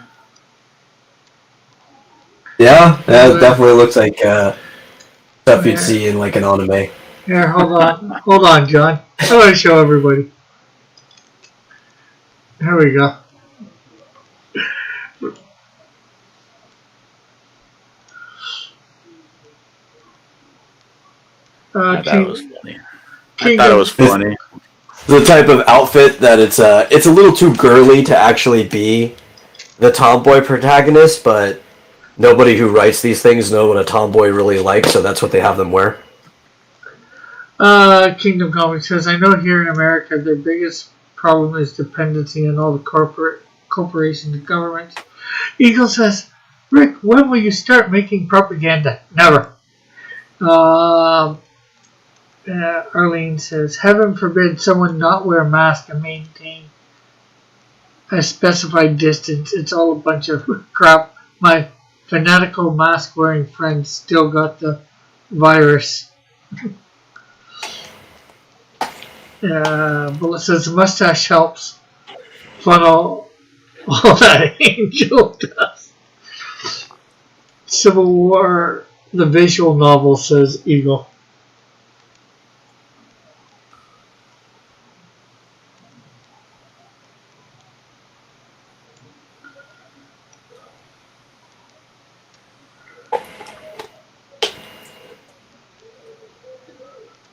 Yeah, that definitely looks like stuff you'd see in like an anime. here, hold on, John. I want to show everybody. There we go. I thought it was funny. King I thought it of- was funny. The type of outfit that it's a little too girly to actually be the tomboy protagonist, but nobody who writes these things know what a tomboy really likes, so that's what they have them wear. Kingdom Comics says, I know here in America their biggest problem is dependency on all the corporations and governments. Eagle says, Rick, when will you start making propaganda? Never. Arlene says, heaven forbid someone not wear a mask and maintain a specified distance. It's all a bunch of crap. My fanatical mask wearing friends still got the virus. Bullet says, the mustache helps funnel all that Angel does. Civil War, the visual novel, says Eagle.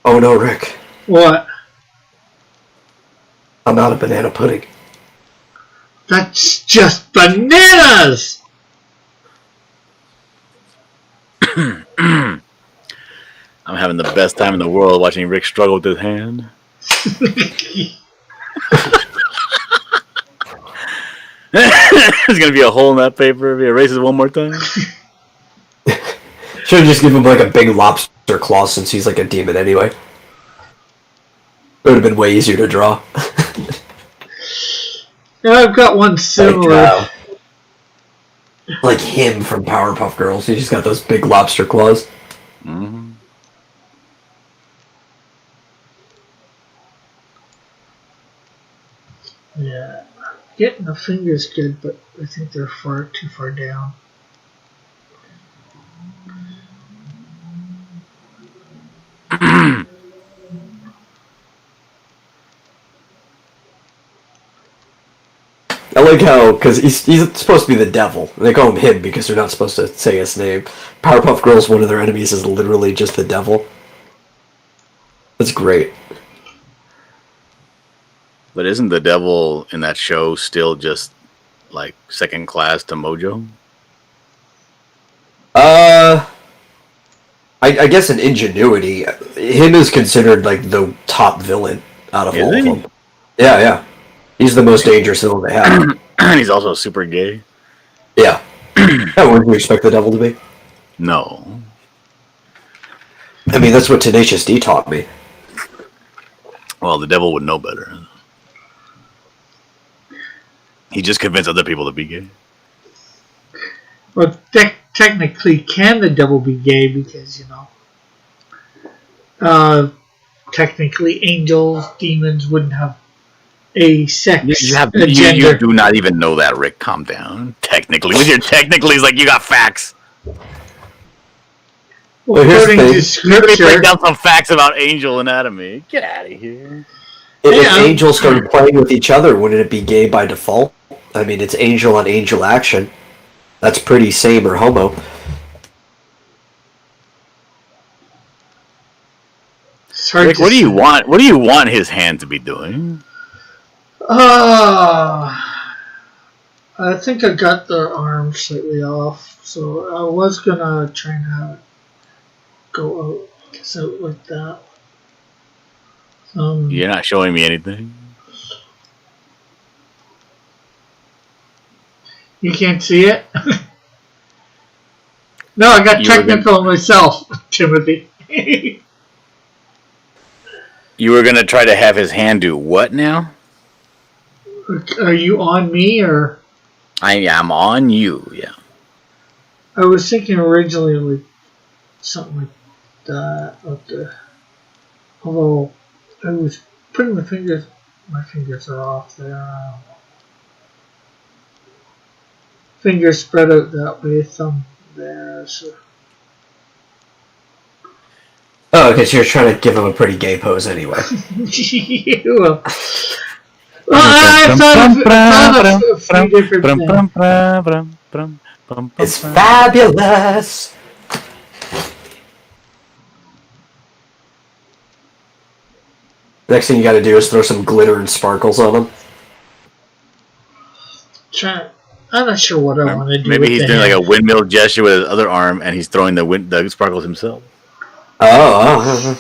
Oh no, Rick. What? I'm out of banana pudding. That's just bananas! I'm having the best time in the world watching Rick struggle with his hand. There's gonna be a hole in that paper if he erases it one more time. Should just give him like a big lobster claw since he's like a demon anyway. It would have been way easier to draw. Yeah, I've got one similar. Like him from Powerpuff Girls. He just got those big lobster claws. Mm-hmm. Yeah. Getting the fingers good, but I think they're too far down. I like how, because he's supposed to be the devil. They call him because they're not supposed to say his name. Powerpuff Girls, one of their enemies is literally just the devil. That's great. But isn't the devil in that show still just like second class to Mojo? I guess in ingenuity, him is considered like the top villain out of all of them. Yeah. He's the most dangerous villain they have. And he's also super gay. Yeah. What would you expect the devil to be? No. I mean, that's what Tenacious D taught me. Well, the devil would know better. He just convinced other people to be gay. Well, technically, can the devil be gay? Because, technically, angels, demons wouldn't have a sex agenda. You do not even know that, Rick. Calm down. Technically. With your technically, it's like you got facts. Well, here's the according thing. to scripture, Break down some facts about angel anatomy. Get out of here. If angels started playing with each other, wouldn't it be gay by default? I mean, it's angel on angel action. That's pretty same or homo. Rick, what do you want? What do you want his hand to be doing? I think I got the arm slightly off, so I was gonna try and have it go out like that. You're not showing me anything. You can't see it? No, I got technical myself, Timothy. You were gonna try to have his hand do what now? Are you on me or? I am on you, yeah. I was thinking originally like something like that. Although I was putting my fingers are off there. Fingers spread out that way, thumb there. So. Oh, okay, so you're trying to give him a pretty gay pose anyway. I thought of a few different things. It's fabulous! Next thing you got to do is throw some glitter and sparkles on them. I'm not sure what I want to do. Maybe he's doing hand. like a windmill gesture with his other arm, and he's throwing the sparkles himself. Oh.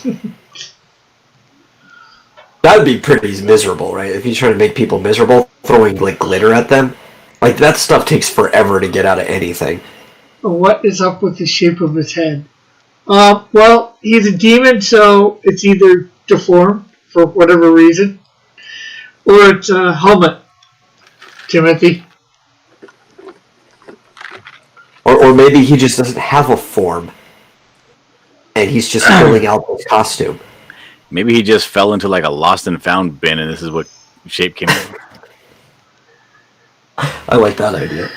That would be pretty miserable, right? If you're trying to make people miserable, throwing like glitter at them, like that stuff takes forever to get out of anything. What is up with the shape of his head? Well, he's a demon, so it's either deformed for whatever reason, or it's a helmet. Timothy. Or maybe he just doesn't have a form, and he's just filling out his costume. Maybe he just fell into like a lost and found bin, and this is what shape came out. I like that idea.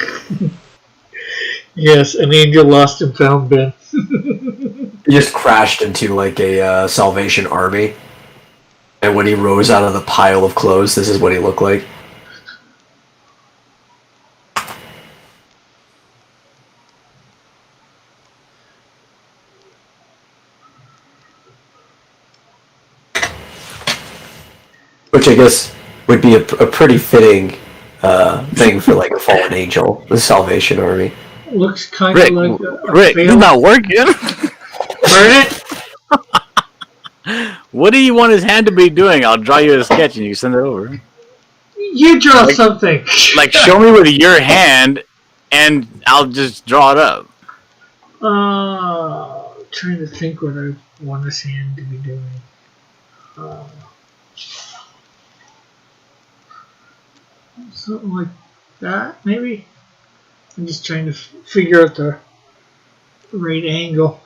Yes, an angel lost and found bin. He just crashed into like a Salvation Army, and when he rose out of the pile of clothes, this is what he looked like. Which I guess would be a pretty fitting thing for like a fallen angel, the Salvation Army. Looks kind of Rick, like a Rick, this is not working. Burn it. What do you want his hand to be doing? I'll draw you a sketch, and you send it over. You draw something. Like, show me with your hand, and I'll just draw it up. Trying to think what I want this hand to be doing. Something like that, maybe? I'm just trying to figure out the right angle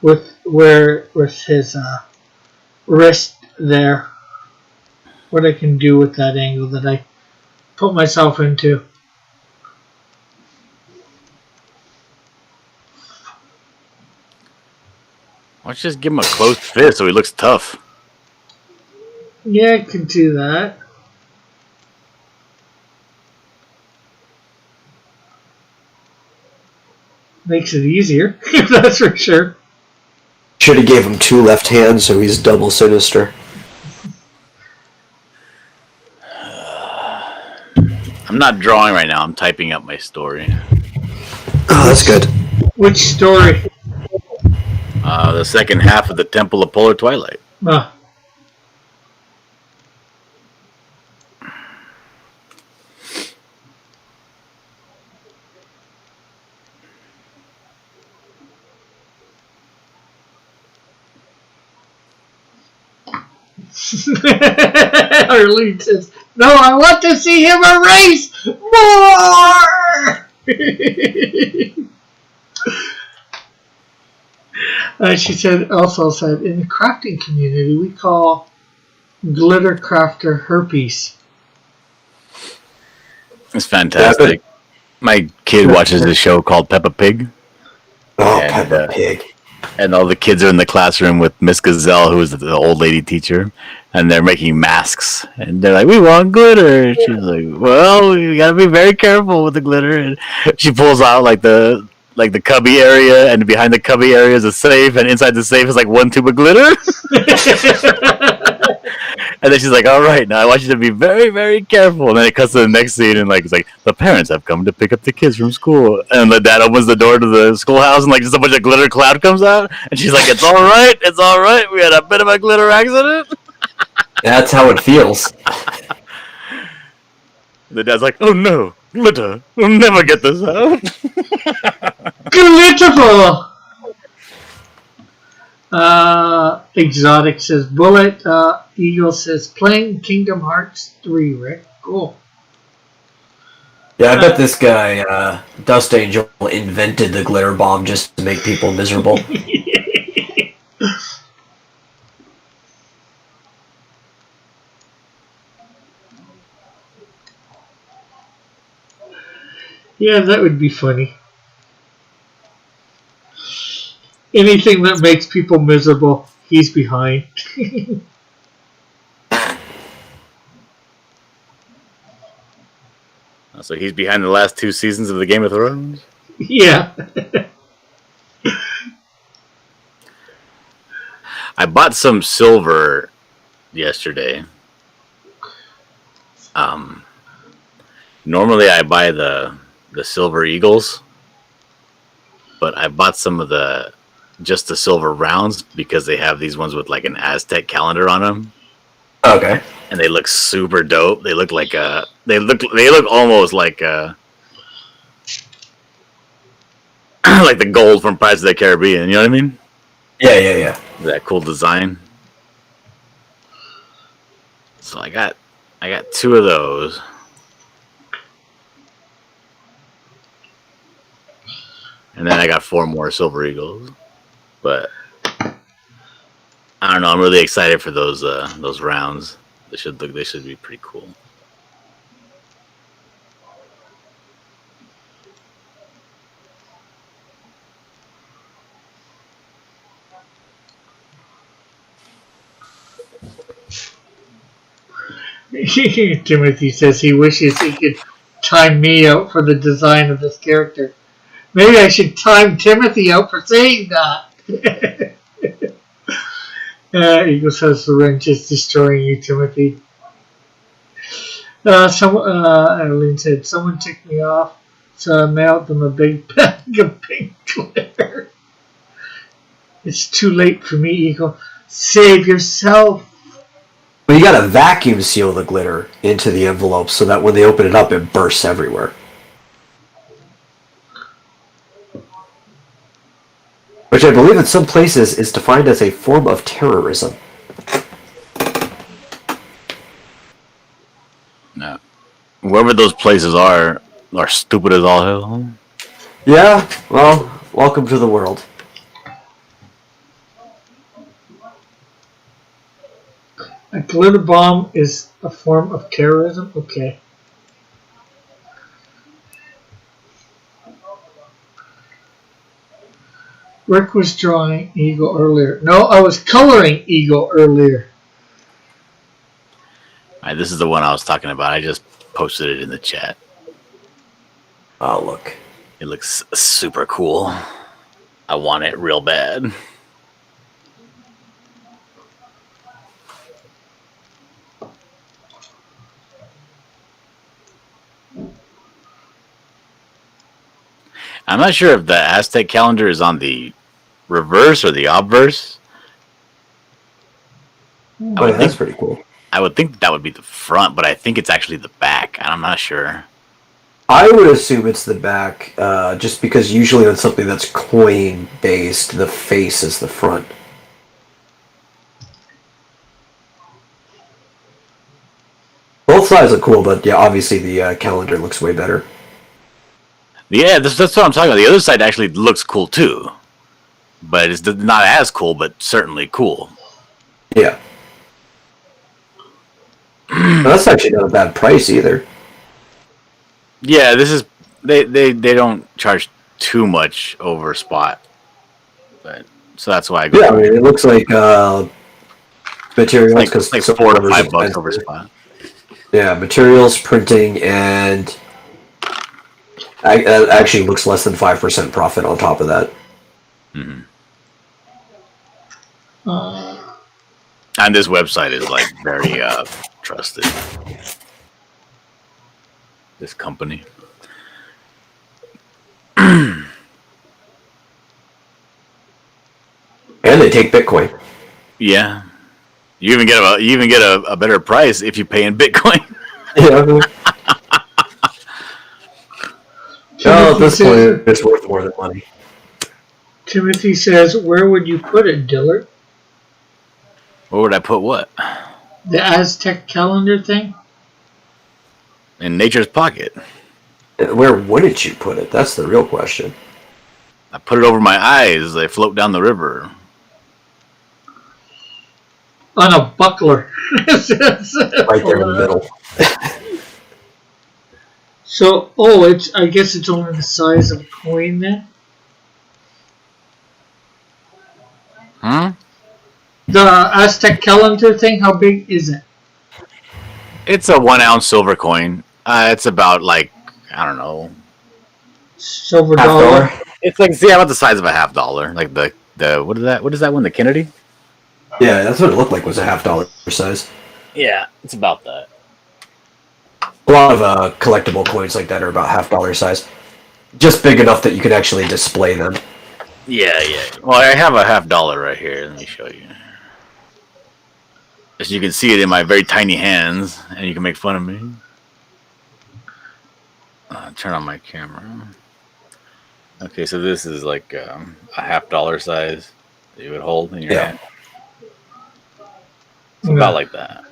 with his wrist there. What I can do with that angle that I put myself into. Why don't you just give him a closed fist so he looks tough? Yeah, I can do that. Makes it easier, that's for sure. Should have gave him 2 left hands so he's double sinister. I'm not drawing right now. I'm typing up my story. Oh, that's good. Which story? The second half of the Temple of Polar Twilight. Arlene says, "No, I want to see him erase more." She said, also said, in the crafting community, we call glitter crafter herpes. It's fantastic. My kid watches this show called Peppa Pig. Oh, And, Peppa Pig. And all the kids are in the classroom with Miss Gazelle, who is the old lady teacher, and they're making masks. And they're like, "We want glitter." And she's like, "Well, you gotta be very careful with the glitter." And she pulls out like the cubby area, and behind the cubby area is a safe, and inside the safe is like 1 tube of glitter. And then she's like, "All right, now I want you to be very, very careful." And then it cuts to the next scene, and like it's like the parents have come to pick up the kids from school, and the dad opens the door to the schoolhouse, and like just a bunch of glitter cloud comes out, and she's like, "It's all right, it's all right. We had a bit of a glitter accident." That's how it feels. The dad's like, "Oh no, glitter! We'll never get this out." Glitterful! Exotic says bullet. Eagle says playing Kingdom Hearts 3, Rick. Cool. Yeah, I bet this guy, Dust Angel, invented the glitter bomb just to make people miserable. Yeah, that would be funny. Anything that makes people miserable, he's behind. So he's behind the last 2 seasons of the Game of Thrones. Yeah. I bought some silver yesterday. Normally I buy the silver eagles, but I bought some of just the silver rounds because they have these ones with like an Aztec calendar on them. Okay. And they look super dope. They look like they look almost like like the gold from Pirates of the Caribbean. You know what I mean? Yeah. That cool design. So I got 2 of those. And then I got 4 more silver eagles. But I don't know. I'm really excited for those rounds. They should be pretty cool. Timothy says he wishes he could time me out for the design of this character. Maybe I should time Timothy out for saying that. Eagle says the wrench is destroying you, Timothy. Eileen said, someone ticked me off, so I mailed them a big bag of pink glitter. It's too late for me, Eagle. Save yourself. Well, you gotta vacuum seal the glitter into the envelope so that when they open it up, it bursts everywhere. Which I believe in some places is defined as a form of terrorism. No. Whoever those places are stupid as all hell. Yeah, well, welcome to the world. A glitter bomb is a form of terrorism? Okay. Rick was drawing Eagle earlier. No, I was coloring Eagle earlier. Alright, this is the one I was talking about. I just posted it in the chat. Oh, look. It looks super cool. I want it real bad. I'm not sure if the Aztec calendar is on the reverse or the obverse. Oh, yeah, that's pretty cool. I would think that would be the front, but I think it's actually the back. I'm not sure. I would assume it's the back, just because usually on something that's coin-based, the face is the front. Both sides are cool, but yeah, obviously the calendar looks way better. Yeah, that's what I'm talking about. The other side actually looks cool too, but it's not as cool, but certainly cool. Yeah. That's actually not a bad price either. Yeah, this is they don't charge too much over spot, but so that's why I go. Yeah, I mean, it looks like materials like because $4 to $5 over spot. Yeah, materials, printing, and actually looks less than 5% profit on top of that. Mm-hmm. And this website is like very trusted. This company. And they take Bitcoin. Yeah, you even get a better price if you pay in Bitcoin. Yeah. Oh, at this point, it's worth more than money. Timothy says, where would you put it, Dillard? Where would I put what? The Aztec calendar thing? In nature's pocket. Where wouldn't you put it? That's the real question. I put it over my eyes. They float down the river. On a buckler. Right there in the middle. So, I guess it's only the size of a coin then? Hmm? The Aztec calendar thing, how big is it? It's a 1 ounce silver coin. It's about like, I don't know. Silver dollar? It's like, see, about the size of a $50. Like the what is that one? The Kennedy? Yeah, that's what it looked like, was a $half size. Yeah, it's about that. A lot of collectible coins like that are about $half size. Just big enough that you could actually display them. Yeah. Well, I have a $half right here. Let me show you. As you can see it in my very tiny hands, and you can make fun of me. Turn on my camera. Okay, so this is like a $half size that you would hold in your hand. It's about like that.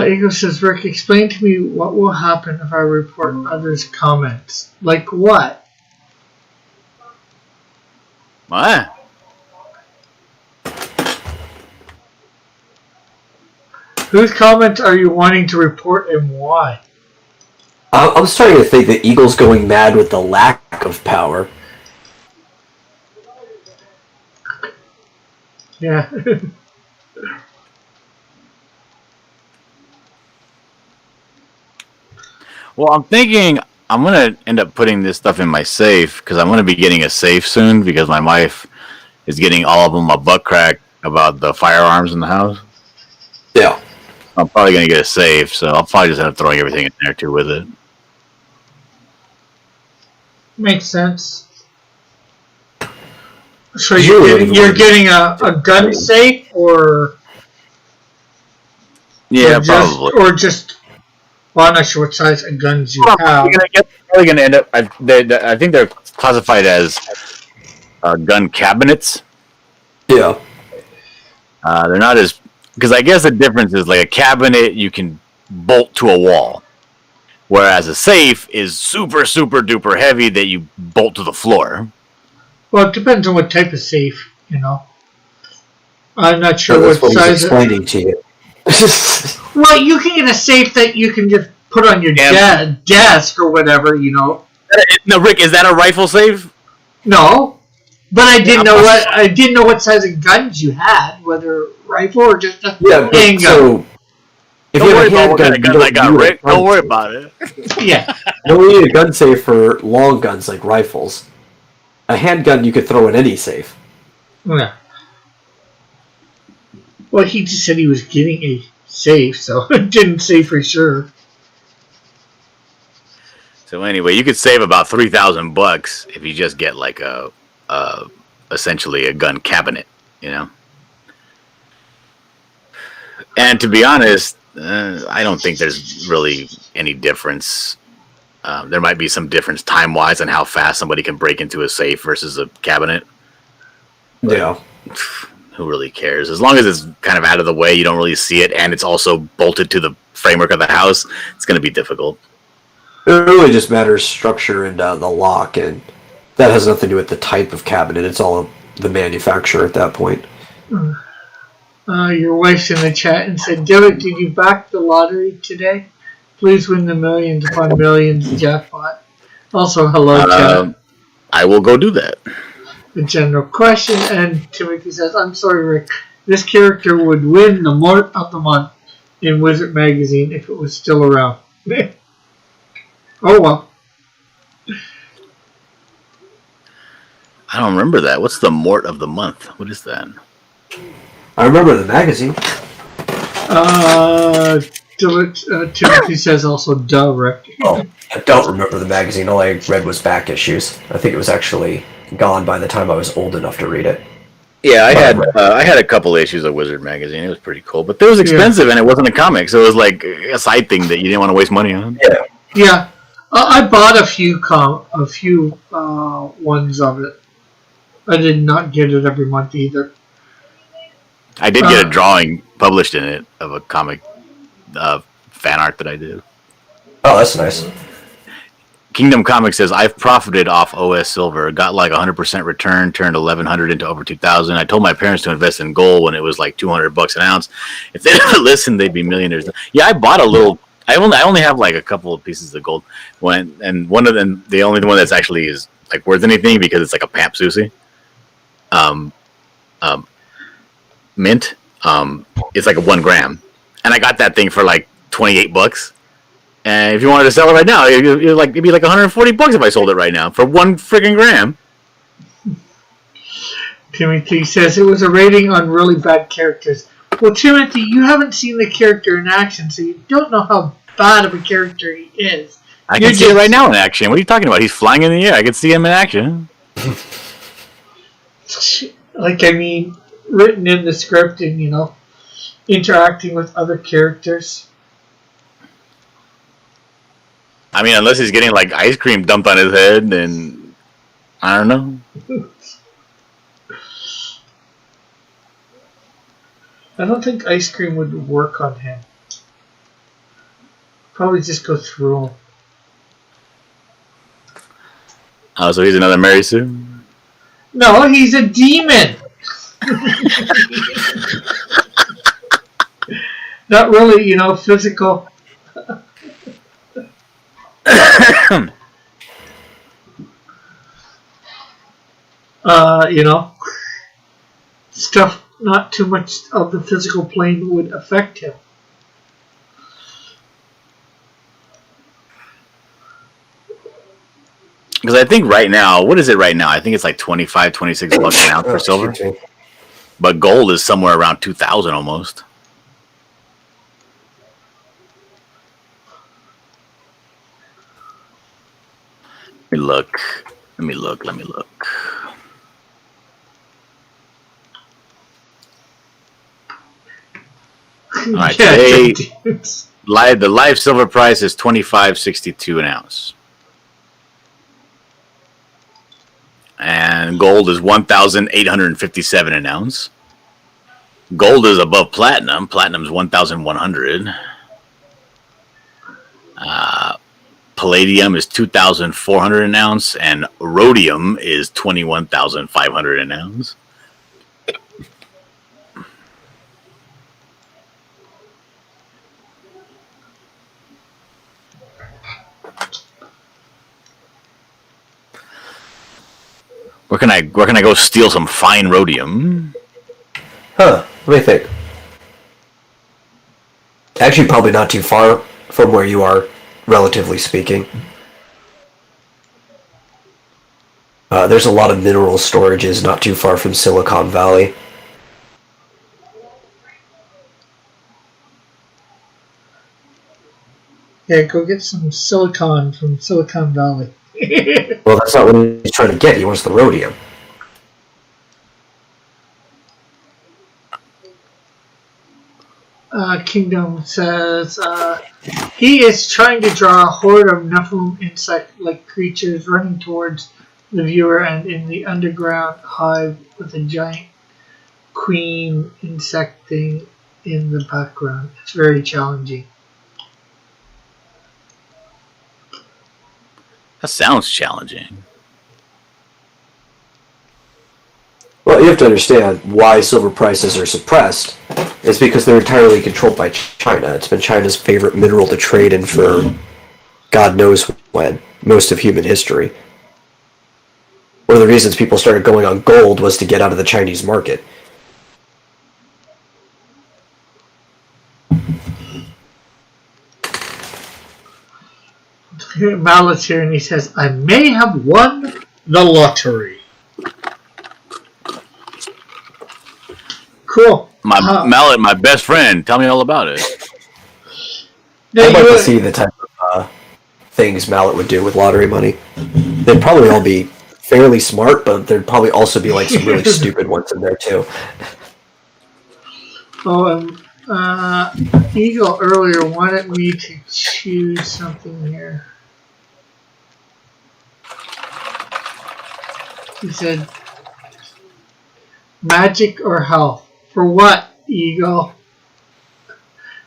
Ego says, Rick, explain to me what will happen if I report others' comments. Like what? What? Whose comments are you wanting to report and why? I'm starting to think that Eagle's going mad with the lack of power. Yeah. Well, I'm thinking I'm going to end up putting this stuff in my safe because I'm going to be getting a safe soon because my wife is getting all of them a butt crack about the firearms in the house. Yeah. I'm probably going to get a safe, so I'll probably just end up throwing everything in there too with it. Makes sense. So you're getting a gun safe or Yeah, probably. probably. Or just, well, I'm not sure what size of guns you have. Probably going to end up. I think they're classified as gun cabinets. Yeah. They're not as, because I guess the difference is like a cabinet you can bolt to a wall, whereas a safe is super duper heavy that you bolt to the floor. Well, it depends on what type of safe, you know. I'm not sure That's what what size. he's explaining to you. Well, you can get a safe that you can just put on your desk or whatever, you know. No, Rick, is that a rifle safe? No, but I didn't know what size of guns you had, whether rifle or just a handgun. So if Don't you worry have a about what kind of handgun, gun I got, Rick. Don't worry about it. Yeah. You only need a gun safe for long guns like rifles. A handgun you could throw in any safe. Yeah. Well, he just said he was getting a safe, so it didn't say for sure. So anyway, you could save about $3,000 if you just get like essentially a gun cabinet, you know. And to be honest, I don't think there's really any difference. There might be some difference time-wise on how fast somebody can break into a safe versus a cabinet. But yeah. Who really cares? As long as it's kind of out of the way, you don't really see it, and it's also bolted to the framework of the house, it's going to be difficult. It really just matters structure and the lock, and that has nothing to do with the type of cabinet. It's all the manufacturer at that point. Your wife's in the chat and said, Derek, did you back the lottery today? Please win the millions upon millions jackpot. Also, hello, chat. I will go do that. The general question, and Timothy says, I'm sorry, Rick. This character would win the Mort of the Month in Wizard Magazine if it was still around. Oh, well. I don't remember that. What's the Mort of the Month? What is that? I remember the magazine. Timothy says also, duh, Rick. Oh, I don't remember the magazine. All I read was back issues. I think it was actually gone by the time I was old enough to read it. Yeah, I had a couple issues of Wizard Magazine. It was pretty cool, but it was expensive and it wasn't a comic, so it was like a side thing that you didn't want to waste money on. Yeah. Yeah, I bought a few ones of it. I did not get it every month either. I did get a drawing published in it of a comic fan art that I did. Oh, that's nice. Kingdom Comics says, I've profited off OS Silver, got like 100% return, turned 1,100 into over 2,000. I told my parents to invest in gold when it was like $200 an ounce. If they didn't listen, they'd be millionaires. Yeah, I bought a little. I only have like a couple of pieces of gold. And one of them, the only one that's actually is like worth anything because it's like a Pamp Susie. Mint. It's like a 1 gram, and I got that thing for like $28. And if you wanted to sell it right now, it'd be like $140 if I sold it right now for 1 friggin' gram. Timothy says it was a rating on really bad characters. Well, Timothy, you haven't seen the character in action, so you don't know how bad of a character he is. I can see it right now in action. What are you talking about? He's flying in the air. I can see him in action. Like, I mean, written in the script and, you know, interacting with other characters. I mean, unless he's getting, like, ice cream dumped on his head, and I don't know. I don't think ice cream would work on him. Probably just go through him. Oh, so he's another Mary Sue? No, he's a demon! Not really, you know, physical. You know, stuff, not too much of the physical plane would affect him. Because I think right now, what is it right now? I think it's like 25, 26 bucks an ounce for silver. But gold is somewhere around 2,000 almost. Let me look. All right, today the live silver price is $25.62 an ounce, and gold is $1,857 an ounce. Gold is above platinum. Platinum's 1,100. Palladium is 2,400 an ounce, and rhodium is 21,500 an ounce. Where can I go steal some fine rhodium? Huh, let me think. Actually, probably not too far from where you are, relatively speaking. There's a lot of mineral storages not too far from Silicon Valley. Yeah, go get some silicon from Silicon Valley. Well, that's not what he's trying to get. He wants the rhodium. Kingdom says he is trying to draw a horde of Nephilim insect-like creatures running towards the viewer and in the underground hive with a giant queen insect thing in the background. It's very challenging. That sounds challenging. Well, you have to understand why silver prices are suppressed. It's because they're entirely controlled by China. It's been China's favorite mineral to trade in for God knows when, most of human history. One of the reasons people started going on gold was to get out of the Chinese market. Mallet's here and he says, I may have won the lottery. Cool. Mallet, my best friend. Tell me all about it. I'd like to see the type of things Mallet would do with lottery money. They'd probably all be fairly smart, but there'd probably also be like some really stupid ones in there too. Eagle earlier wanted me to choose something here. He said, magic or health? For what, Eagle?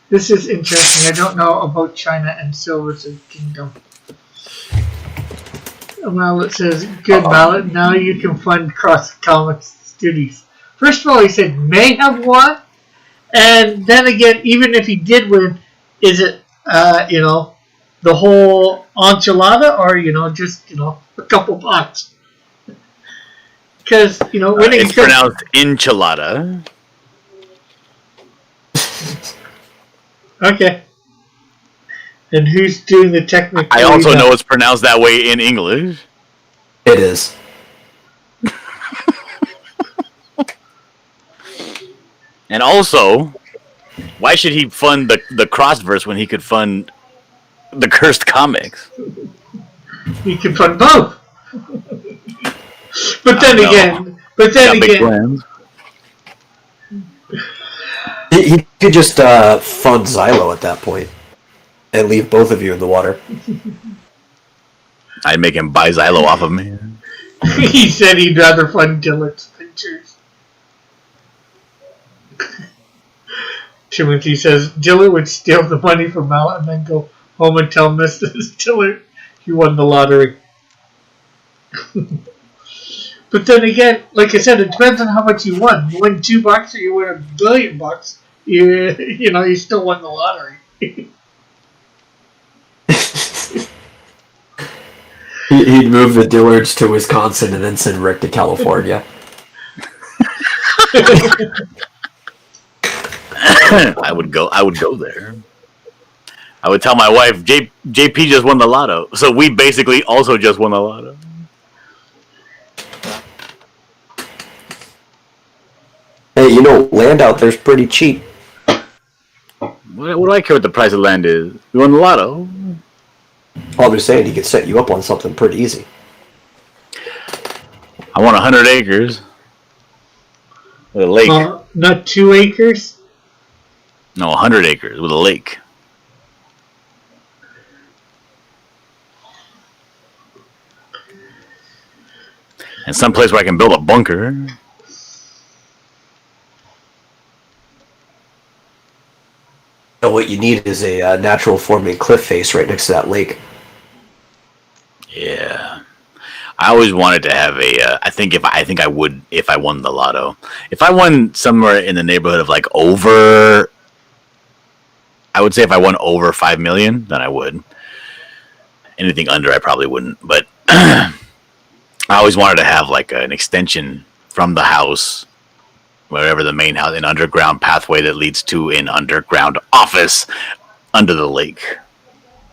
This is interesting. I don't know about China and Silver's Kingdom. Mallet says, good Mallet, now you can fund Cross Comics Studios. First of all, he said, may have won. And then again, even if he did win, is it, the whole enchilada or, just, a couple bucks? Because, winning... it's pronounced enchilada. Okay. And who's doing the technical? I also know it's pronounced that way in English. It is. And also, why should he fund the Crossverse when he could fund the Cursed Comics? You can fund both. But then again, He could just fund Xylo at that point and leave both of you in the water. I'd make him buy Xylo off of me. he said he'd rather fund Dillard's pictures. Timothy says Dillard would steal the money from Mallet and then go home and tell Mrs. Dillard he won the lottery. But then again, like I said, it depends on how much you won. You win $2 or you win $1 billion. You still won the lottery. He'd move the Dillards to Wisconsin and then send Rick to California. I would go there. I would tell my wife, JP just won the lotto. So we basically also just won the lotto. Hey, land out there's pretty cheap. What do I care what the price of land is? You won the lotto. All I'm just saying, he could set you up on something pretty easy. I want 100 acres. With a lake. Not 2 acres? No, 100 acres with a lake. And someplace where I can build a bunker. What you need is a natural forming cliff face right next to that lake. Yeah. I always wanted to have a. I think I would if I won the lotto. If I won somewhere in the neighborhood of like over. I would say if I won over 5 million, then I would. Anything under, I probably wouldn't. But I always wanted to have like an extension from the house, wherever the main house, an underground pathway that leads to an underground office under the lake.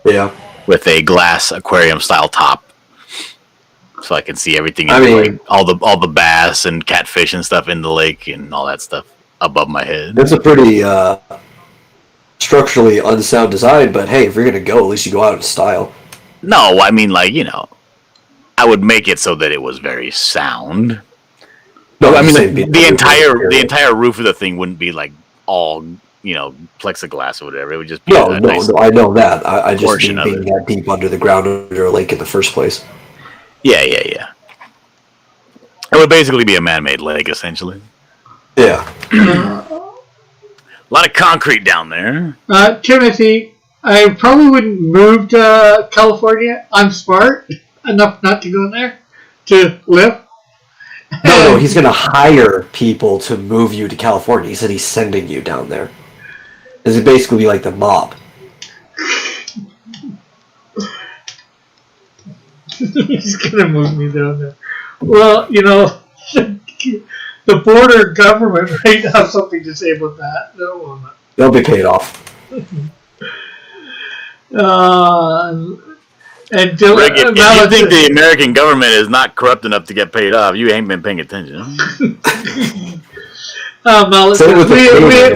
Yeah. With a glass aquarium style top. So I can see everything in the lake. All the bass and catfish and stuff in the lake and all that stuff above my head. That's a pretty structurally unsound design, but hey, if you're gonna go, at least you go out in style. No, I mean I would make it so that it was very sound. No, I mean the entire roof of the thing wouldn't be like all plexiglass or whatever. It would just be no, nice I know that. I just mean being it. that deep under the ground under a lake in the first place. Yeah. It would basically be a man-made lake, essentially. Yeah. A lot of concrete down there. Timothy, I probably wouldn't move to California. I'm smart enough not to go there to live. No, he's going to hire people to move you to California. He said he's sending you down there. This would basically be like the mob. He's going to move me down there. Well, the border government might have something to say about that. No, they'll be paid off. And Rick, if you think the American government is not corrupt enough to get paid off, you ain't been paying attention. Mallet says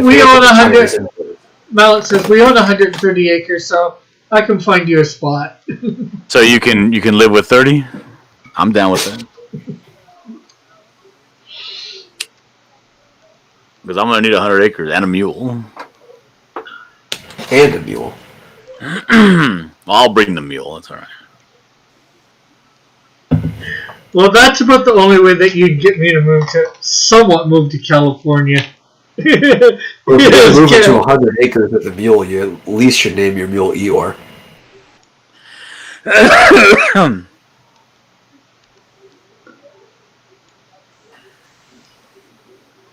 we own 100. Mallet says we own 130 acres, so I can find you a spot. So you can live with 30? I'm down with that. Because I'm gonna need 100 acres and a mule. And a mule. I'll bring the mule. That's all right. Well, that's about the only way that you'd get me to somewhat move to California. If you're moving to 100 acres with a mule, you at least should name your mule Eeyore.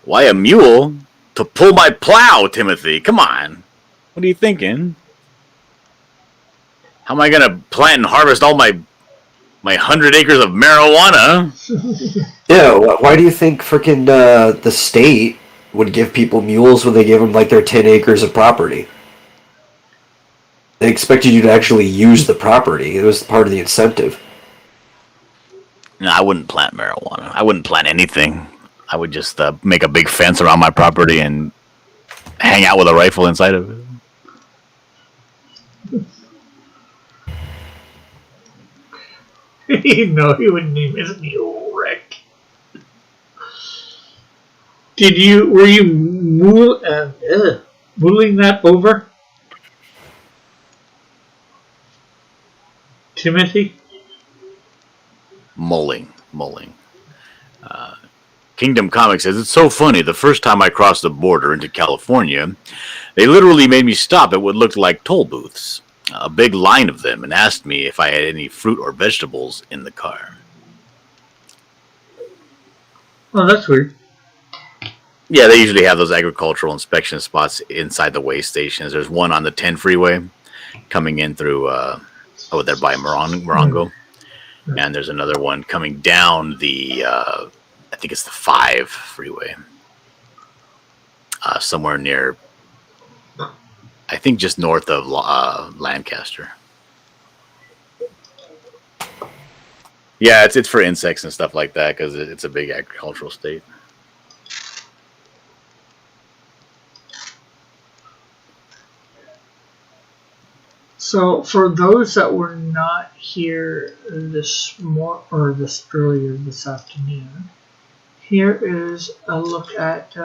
Why a mule? To pull my plow, Timothy. Come on. What are you thinking? How am I going to plant and harvest all my 100 acres of marijuana? Yeah, why do you think frickin' the state would give people mules when they give them like their 10 acres of property? They expected you to actually use the property. It was part of the incentive. No, I wouldn't plant marijuana. I wouldn't plant anything. I would just make a big fence around my property and hang out with a rifle inside of it. No, he wouldn't name his mule Rick. Were you mulling that over? Timothy? Mulling. Kingdom Comics says, it's so funny. The first time I crossed the border into California, they literally made me stop at what looked like toll booths. A big line of them, and asked me if I had any fruit or vegetables in the car. Oh, that's weird. Yeah, they usually have those agricultural inspection spots inside the way stations. There's one on the 10 freeway coming in through, there by Morongo. And there's another one coming down the, I think it's the 5 freeway. Somewhere near, I think just north of Lancaster. Yeah, it's for insects and stuff like that because it's a big agricultural state. So, for those that were not here this earlier this afternoon, here is a look at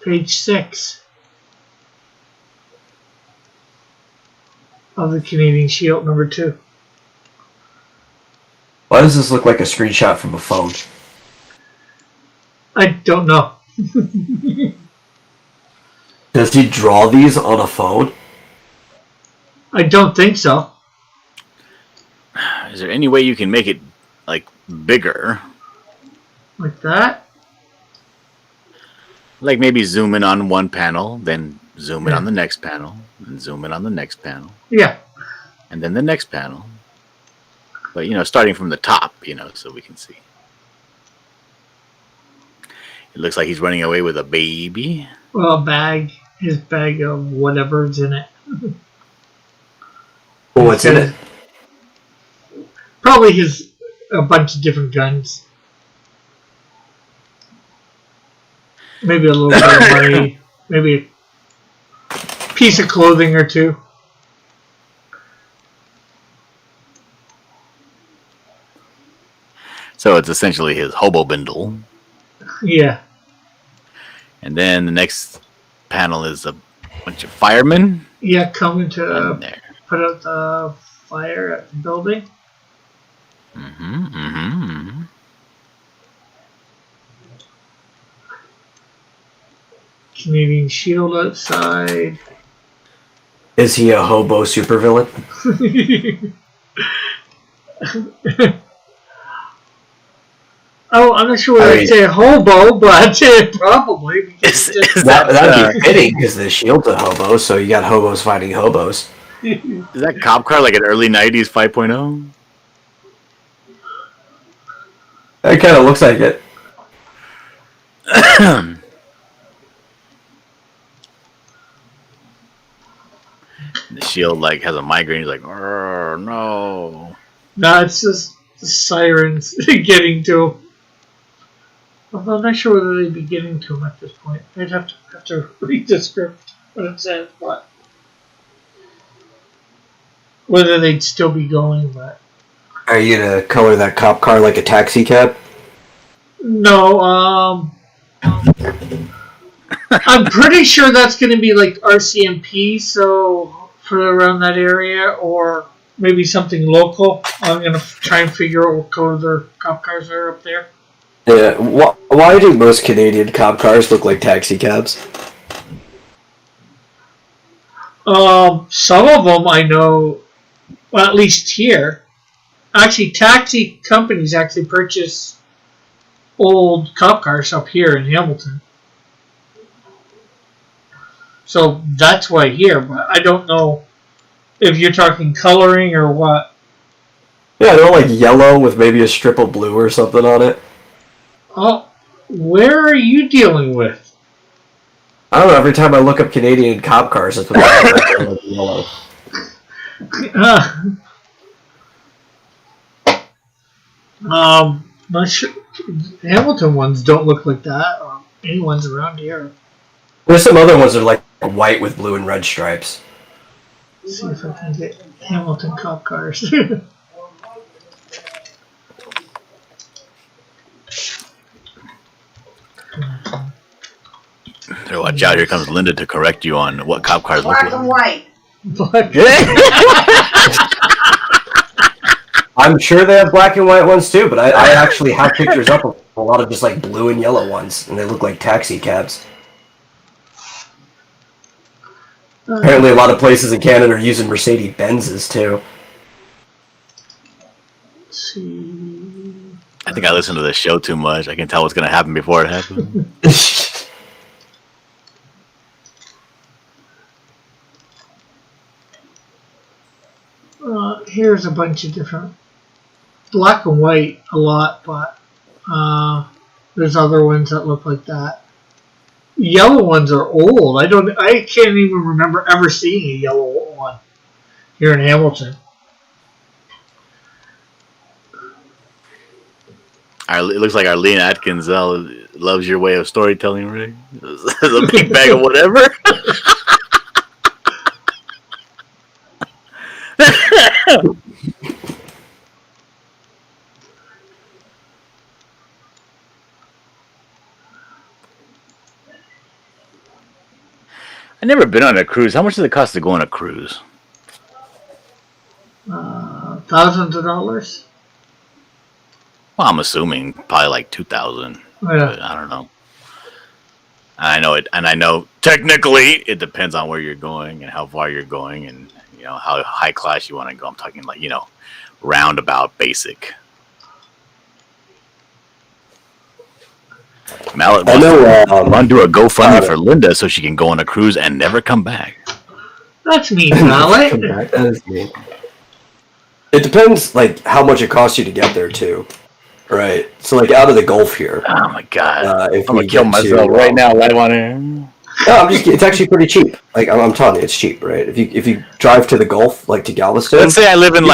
page 6 of the Canadian Shield number 2. Why does this look like a screenshot from a phone? I don't know. Does he draw these on a phone? I don't think so. Is there any way you can make it like bigger? Like that? Like maybe zoom in on one panel, then zoom in on the next panel, and zoom in on the next panel. Yeah. And then the next panel. But, starting from the top, so we can see. It looks like he's running away with a baby. Well, his bag of whatever's in it. Well, what's in it? Probably a bunch of different guns. Maybe a little bit of money. Maybe a piece of clothing or two. So it's essentially his hobo bindle. Yeah. And then the next panel is a bunch of firemen. Yeah, coming to there. Put out the fire at the building. Canadian Shield outside. Is he a hobo supervillain? Oh, I'm not sure whether I'd say hobo, but probably. Because That'd be fitting because the Shield's a hobo, so you got hobos fighting hobos. Is that cop car like an early 90s 5.0? That kind of looks like it. The Shield has a migraine. He's like, oh, no. No, it's just the sirens getting to him. Although I'm not sure whether they'd be getting to him at this point. I'd have to read the script what it says, but whether they'd still be going, but Are you gonna color that cop car like a taxi cab? no, I'm pretty sure that's going to be like RCMP, so for around that area, or maybe something local. I'm going to try and figure out what color their cop cars are up there. Yeah. Why do most Canadian cop cars look like taxi cabs? Some of them I know, well, at least here. Actually, taxi companies actually purchase old cop cars up here in Hamilton. So that's why here, but I don't know if you're talking coloring or what. Yeah, they're like yellow with maybe a strip of blue or something on it. Oh, where are you dealing with? I don't know, every time I look up Canadian cop cars, that's what they look like yellow. Not sure. Hamilton ones don't look like that, or any ones around here. There's some other ones that are like white with blue and red stripes. Let's see if I can get Hamilton cop cars. So watch out! Here comes Linda to correct you on what cop cars look Black and like. white. But I'm sure they have black and white ones too, but I actually have pictures up of a lot of just like blue and yellow ones, and they look like taxi cabs. Apparently, a lot of places in Canada are using Mercedes Benzes too. let's see. I think I listen to this show too much. I can tell what's going to happen before it happens. Here's a bunch of different black and white a lot, but there's other ones that look like that. Yellow ones are old. I can't even remember ever seeing a yellow one here in Hamilton. It looks like Arlene Atkins loves your way of storytelling, Rick. A big bag of whatever. I've never been on a cruise. How much does it cost to go on a cruise? Thousands of dollars. Well, I'm assuming probably like 2,000. Yeah. I don't know. I know it, and I know technically it depends on where you're going and how far you're going, and how high class you want to go. I'm talking like roundabout basic. Mallet wants to do a GoFundMe for Linda so she can go on a cruise and never come back. That's me, Mallet. That is me. It depends, like, how much it costs you to get there, too. Right. So, like, out of the Gulf here. Oh my god! If I'm gonna kill myself right now, live on air. No, it's actually pretty cheap. Like, I'm telling you, it's cheap, right? If you drive to the Gulf, like to Galveston. Let's say I live in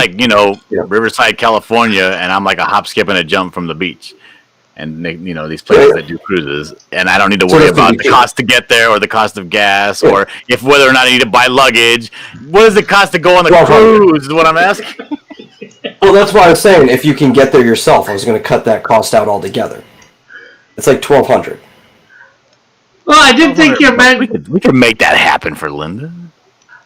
Riverside, California, and I'm like a hop, skip, and a jump from the beach. And these places that do cruises, and I don't need to worry about the cost to get there, or the cost of gas, or if whether or not I need to buy luggage. What does it cost to go on the cruise? Is what I'm asking. Well, that's why I was saying if you can get there yourself, I was going to cut that cost out altogether. It's like $1,200. Well, I didn't think you meant. We could make that happen for Linda.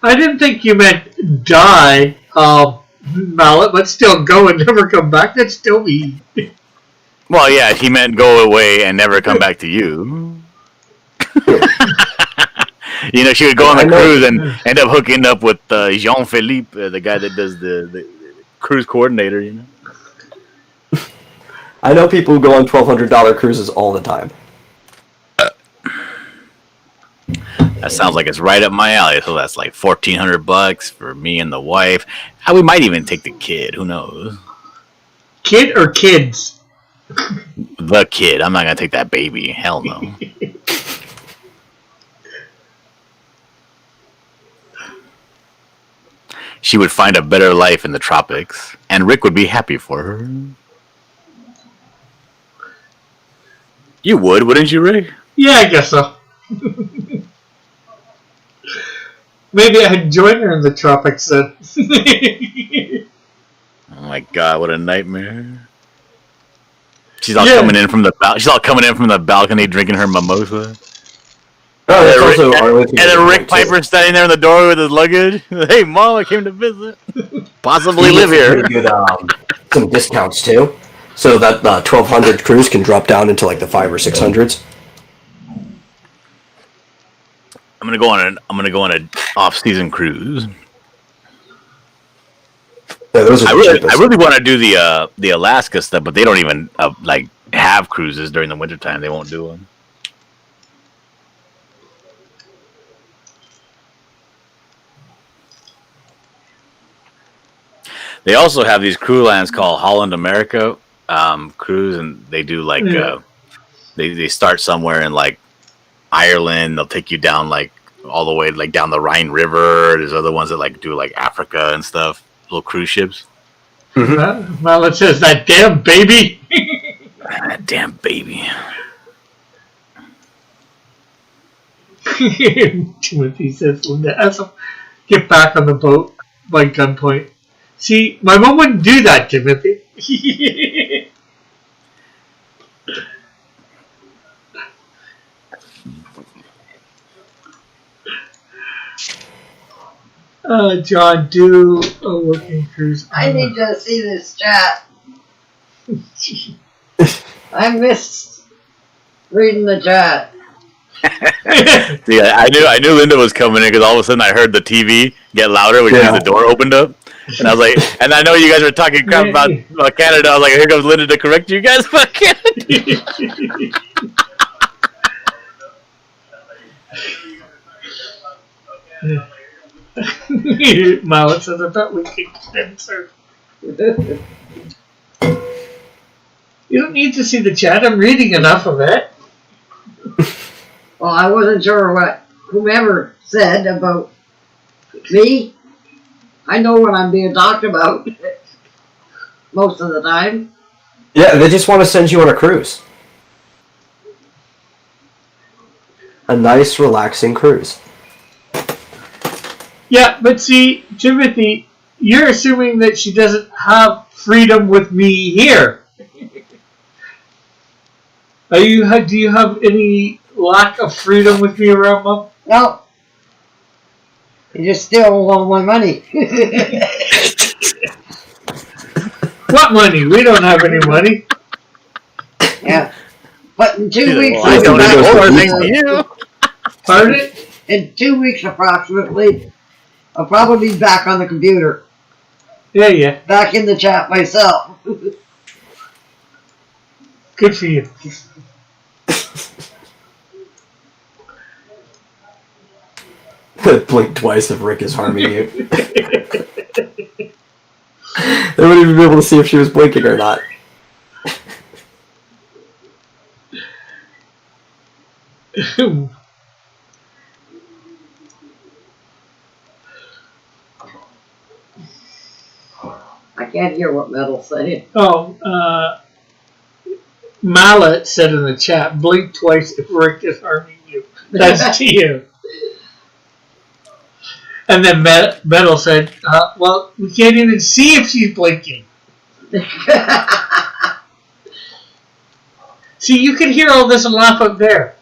I didn't think you meant die, Mallet, but still go and never come back. That'd still be. Well, yeah, he meant go away and never come back to you. She would go on the cruise and end up hooking up with Jean-Philippe, the guy that does the cruise coordinator, I know people who go on $1,200 cruises all the time. That sounds like it's right up my alley. So that's like $1,400 for me and the wife. We might even take the kid. Who knows? Kid or kids? The kid. I'm not gonna take that baby. Hell no. She would find a better life in the tropics, and Rick would be happy for her. You would, wouldn't you, Rick? Yeah, I guess so. Maybe I'd join her in the tropics then. Oh my god, what a nightmare. She's all coming in from the balcony drinking her mimosa. Oh, that's also and then Rick Piper standing there in the doorway with his luggage. Hey, Mom, I came to visit. Possibly live here. Good, some discounts too, so that 1,200 cruise can drop down into like the 500 or 600s. I'm gonna go on an off-season cruise. Yeah, I really want to do the Alaska stuff, but they don't even have cruises during the wintertime. They won't do them. They also have these cruise lines called Holland America cruise, and they do they start somewhere in like Ireland. They'll take you down like all the way like down the Rhine River. There's other ones that like do like Africa and stuff. Little cruise ships. Well, it says that damn baby. That damn baby. Timothy says, Linda, has to get back on the boat by gunpoint. See, my mom wouldn't do that, Timothy. John, do a working cruise. I need to see this chat. I missed reading the chat. Yeah, I knew Linda was coming in because all of a sudden I heard the TV get louder when the door opened up, and I was like, and I know you guys were talking crap about Canada. I was like, here comes Linda to correct you guys about Canada. Mallet says, I bet we can censor. You don't need to see the chat. I'm reading enough of it. Well, I wasn't sure what whomever said about me. I know what I'm being talked about most of the time. Yeah, they just want to send you on a cruise. A nice, relaxing cruise. Yeah, but see, Timothy, you're assuming that she doesn't have freedom with me here. Do you have any lack of freedom with me around, Mom? No. You just steal all my money. What money? We don't have any money. Yeah. But in 2 weeks, I don't have more than you. Pardon? in 2 weeks approximately, I'll probably be back on the computer. Yeah. Back in the chat myself. Good for you. Blink twice if Rick is harming you. They wouldn't even be able to see if she was blinking or not. I can't hear what Metal's saying. Mallet said in the chat, blink twice if Rick is harming you. That's to you. And then Metal said, well, we can't even see if she's blinking. See, you can hear all this and laugh up there.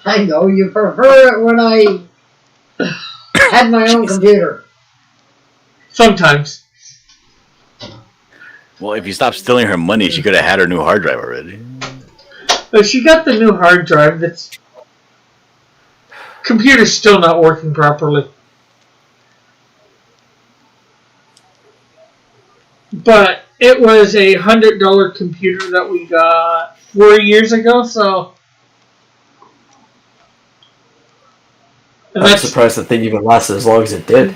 I know you prefer it when I had my own computer. Sometimes. Well, if you stopped stealing her money, she could have had her new hard drive already. But she got the new hard drive that's... Computer's still not working properly. But it was a $100 computer that we got 4 years ago, so... And I'm surprised the thing even lasted as long as it did.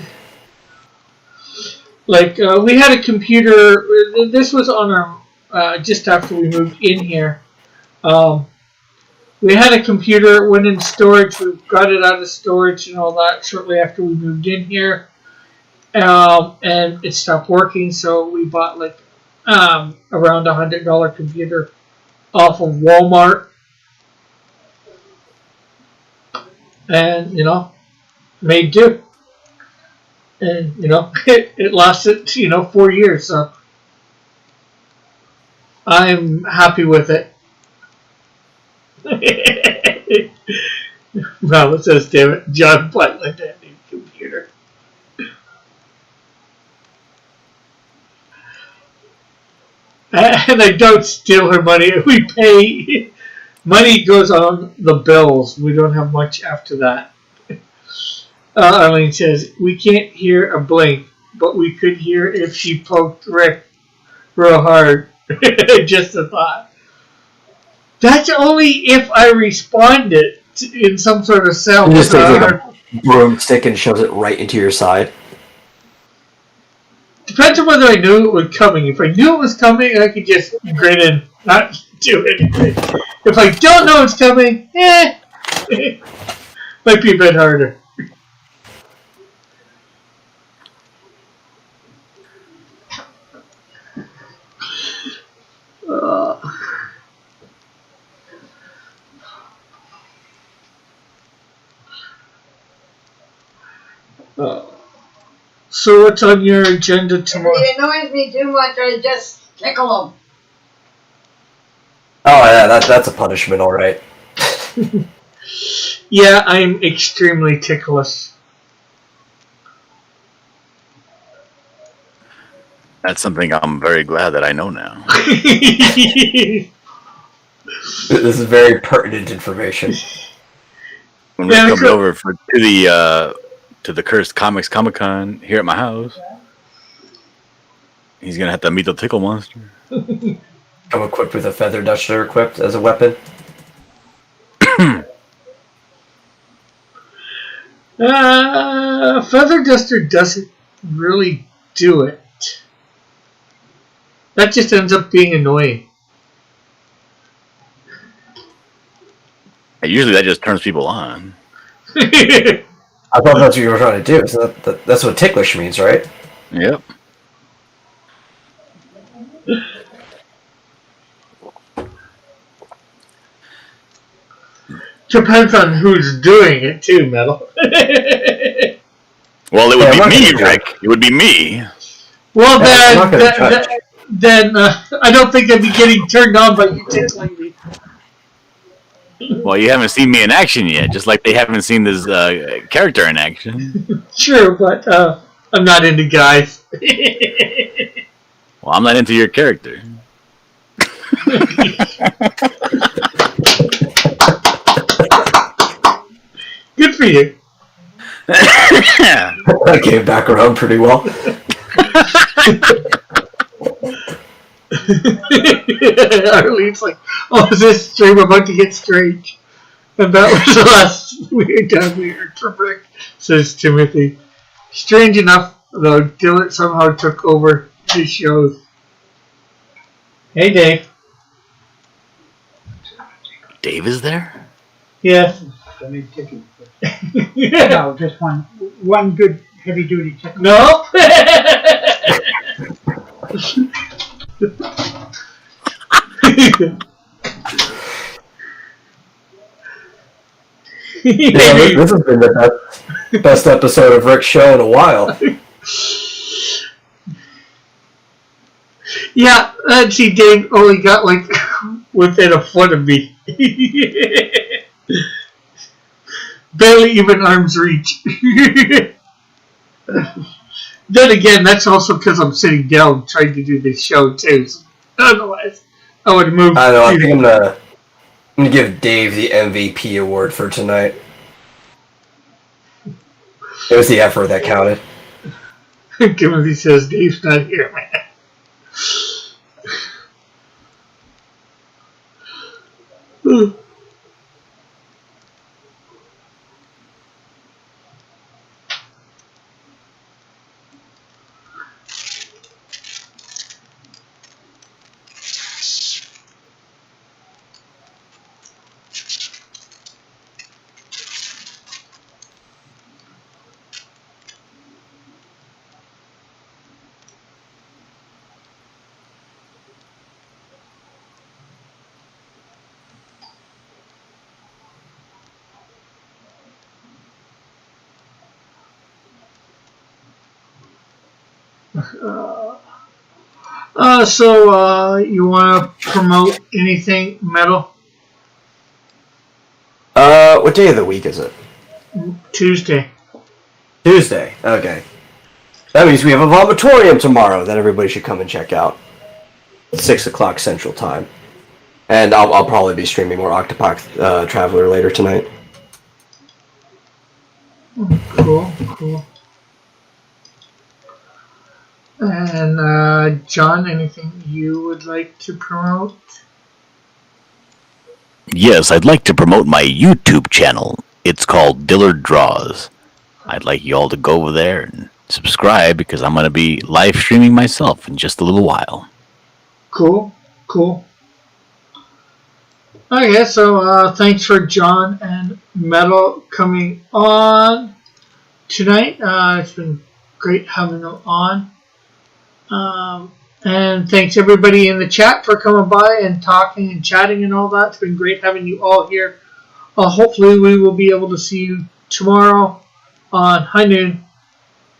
Like, we had a computer... This was on our... just after we moved in here. We had a computer, went in storage, we got it out of storage and all that shortly after we moved in here. And it stopped working, so we bought like around $100 computer off of Walmart. And, made do. And, it lasted, 4 years, so I'm happy with it. Well, it says, damn it, John Butland had a new computer. And I don't steal her money. We pay. Money goes on the bills. We don't have much after that. Arlene says, we can't hear a blink, but we could hear if she poked Rick real hard. Just a thought. That's only if I responded in some sort of cell. You just take like a broomstick and shoves it right into your side. Depends on whether I knew it was coming. If I knew it was coming, I could just grin and not do anything. If I don't know it's coming, might be a bit harder. So what's on your agenda tomorrow? If he annoys me too much, I just tickle him. Oh yeah, that's a punishment, all right. Yeah, I'm extremely ticklish. That's something I'm very glad that I know now. This is very pertinent information. When Rick comes over to the Cursed Comics Comic-Con here at my house, he's gonna have to meet the tickle monster. I'm equipped with a feather duster equipped as a weapon. Feather duster doesn't really do it. That just ends up being annoying. Usually that just turns people on. I thought that's what you were trying to do. So that's what ticklish means, right? Yep. Depends on who's doing it too, Metal. Well, it would be me, Rick. It would be me. Well, then I don't think I'd be getting turned on by you tickling me. Well, you haven't seen me in action yet, just like they haven't seen this character in action. True, but I'm not into guys. Well, I'm not into your character. Good for you. That came back around pretty well. Arlene's like, oh, is this stream about to get strange? And that was the last weird time we heard from Rick, says Timothy. Strange enough, though, Dillard somehow took over his shows. Hey, Dave. Dave is there? Yes. No, just one good heavy duty tickle. No? Yeah, this has been the best episode of Rick's show in a while. Yeah, see, Dave only got like within a foot of me. Barely even arm's reach. Then again, that's also because I'm sitting down trying to do this show too. So otherwise, I would move. I know. I think I'm gonna give Dave the MVP award for tonight. It was the effort that counted. Timothy says Dave's not here, man. So you want to promote anything, Metal? What day of the week is it? Tuesday. Tuesday. Okay. That means we have a vomitorium tomorrow that everybody should come and check out. 6 o'clock Central Time. And I'll probably be streaming more Octopath Traveler later tonight. Cool. And John, anything you would like to promote? Yes, I'd like to promote my YouTube channel. It's called Dillard Draws. I'd like you all to go over there and subscribe because I'm going to be live streaming myself in just a little while. Cool. Okay, so thanks for John and Metal coming on tonight. It's been great having them on. And thanks everybody in the chat for coming by and talking and chatting and all that. It's been great having you all here. Hopefully we will be able to see you tomorrow on High Noon.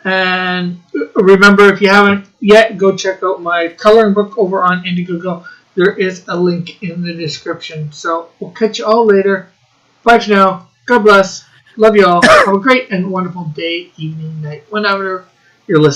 And remember, if you haven't yet, go check out my coloring book over on Indiegogo. There is a link in the description. So we'll catch you all later. Bye for now. God bless. Love you all. Have a great and wonderful day, evening, night, whenever you're listening.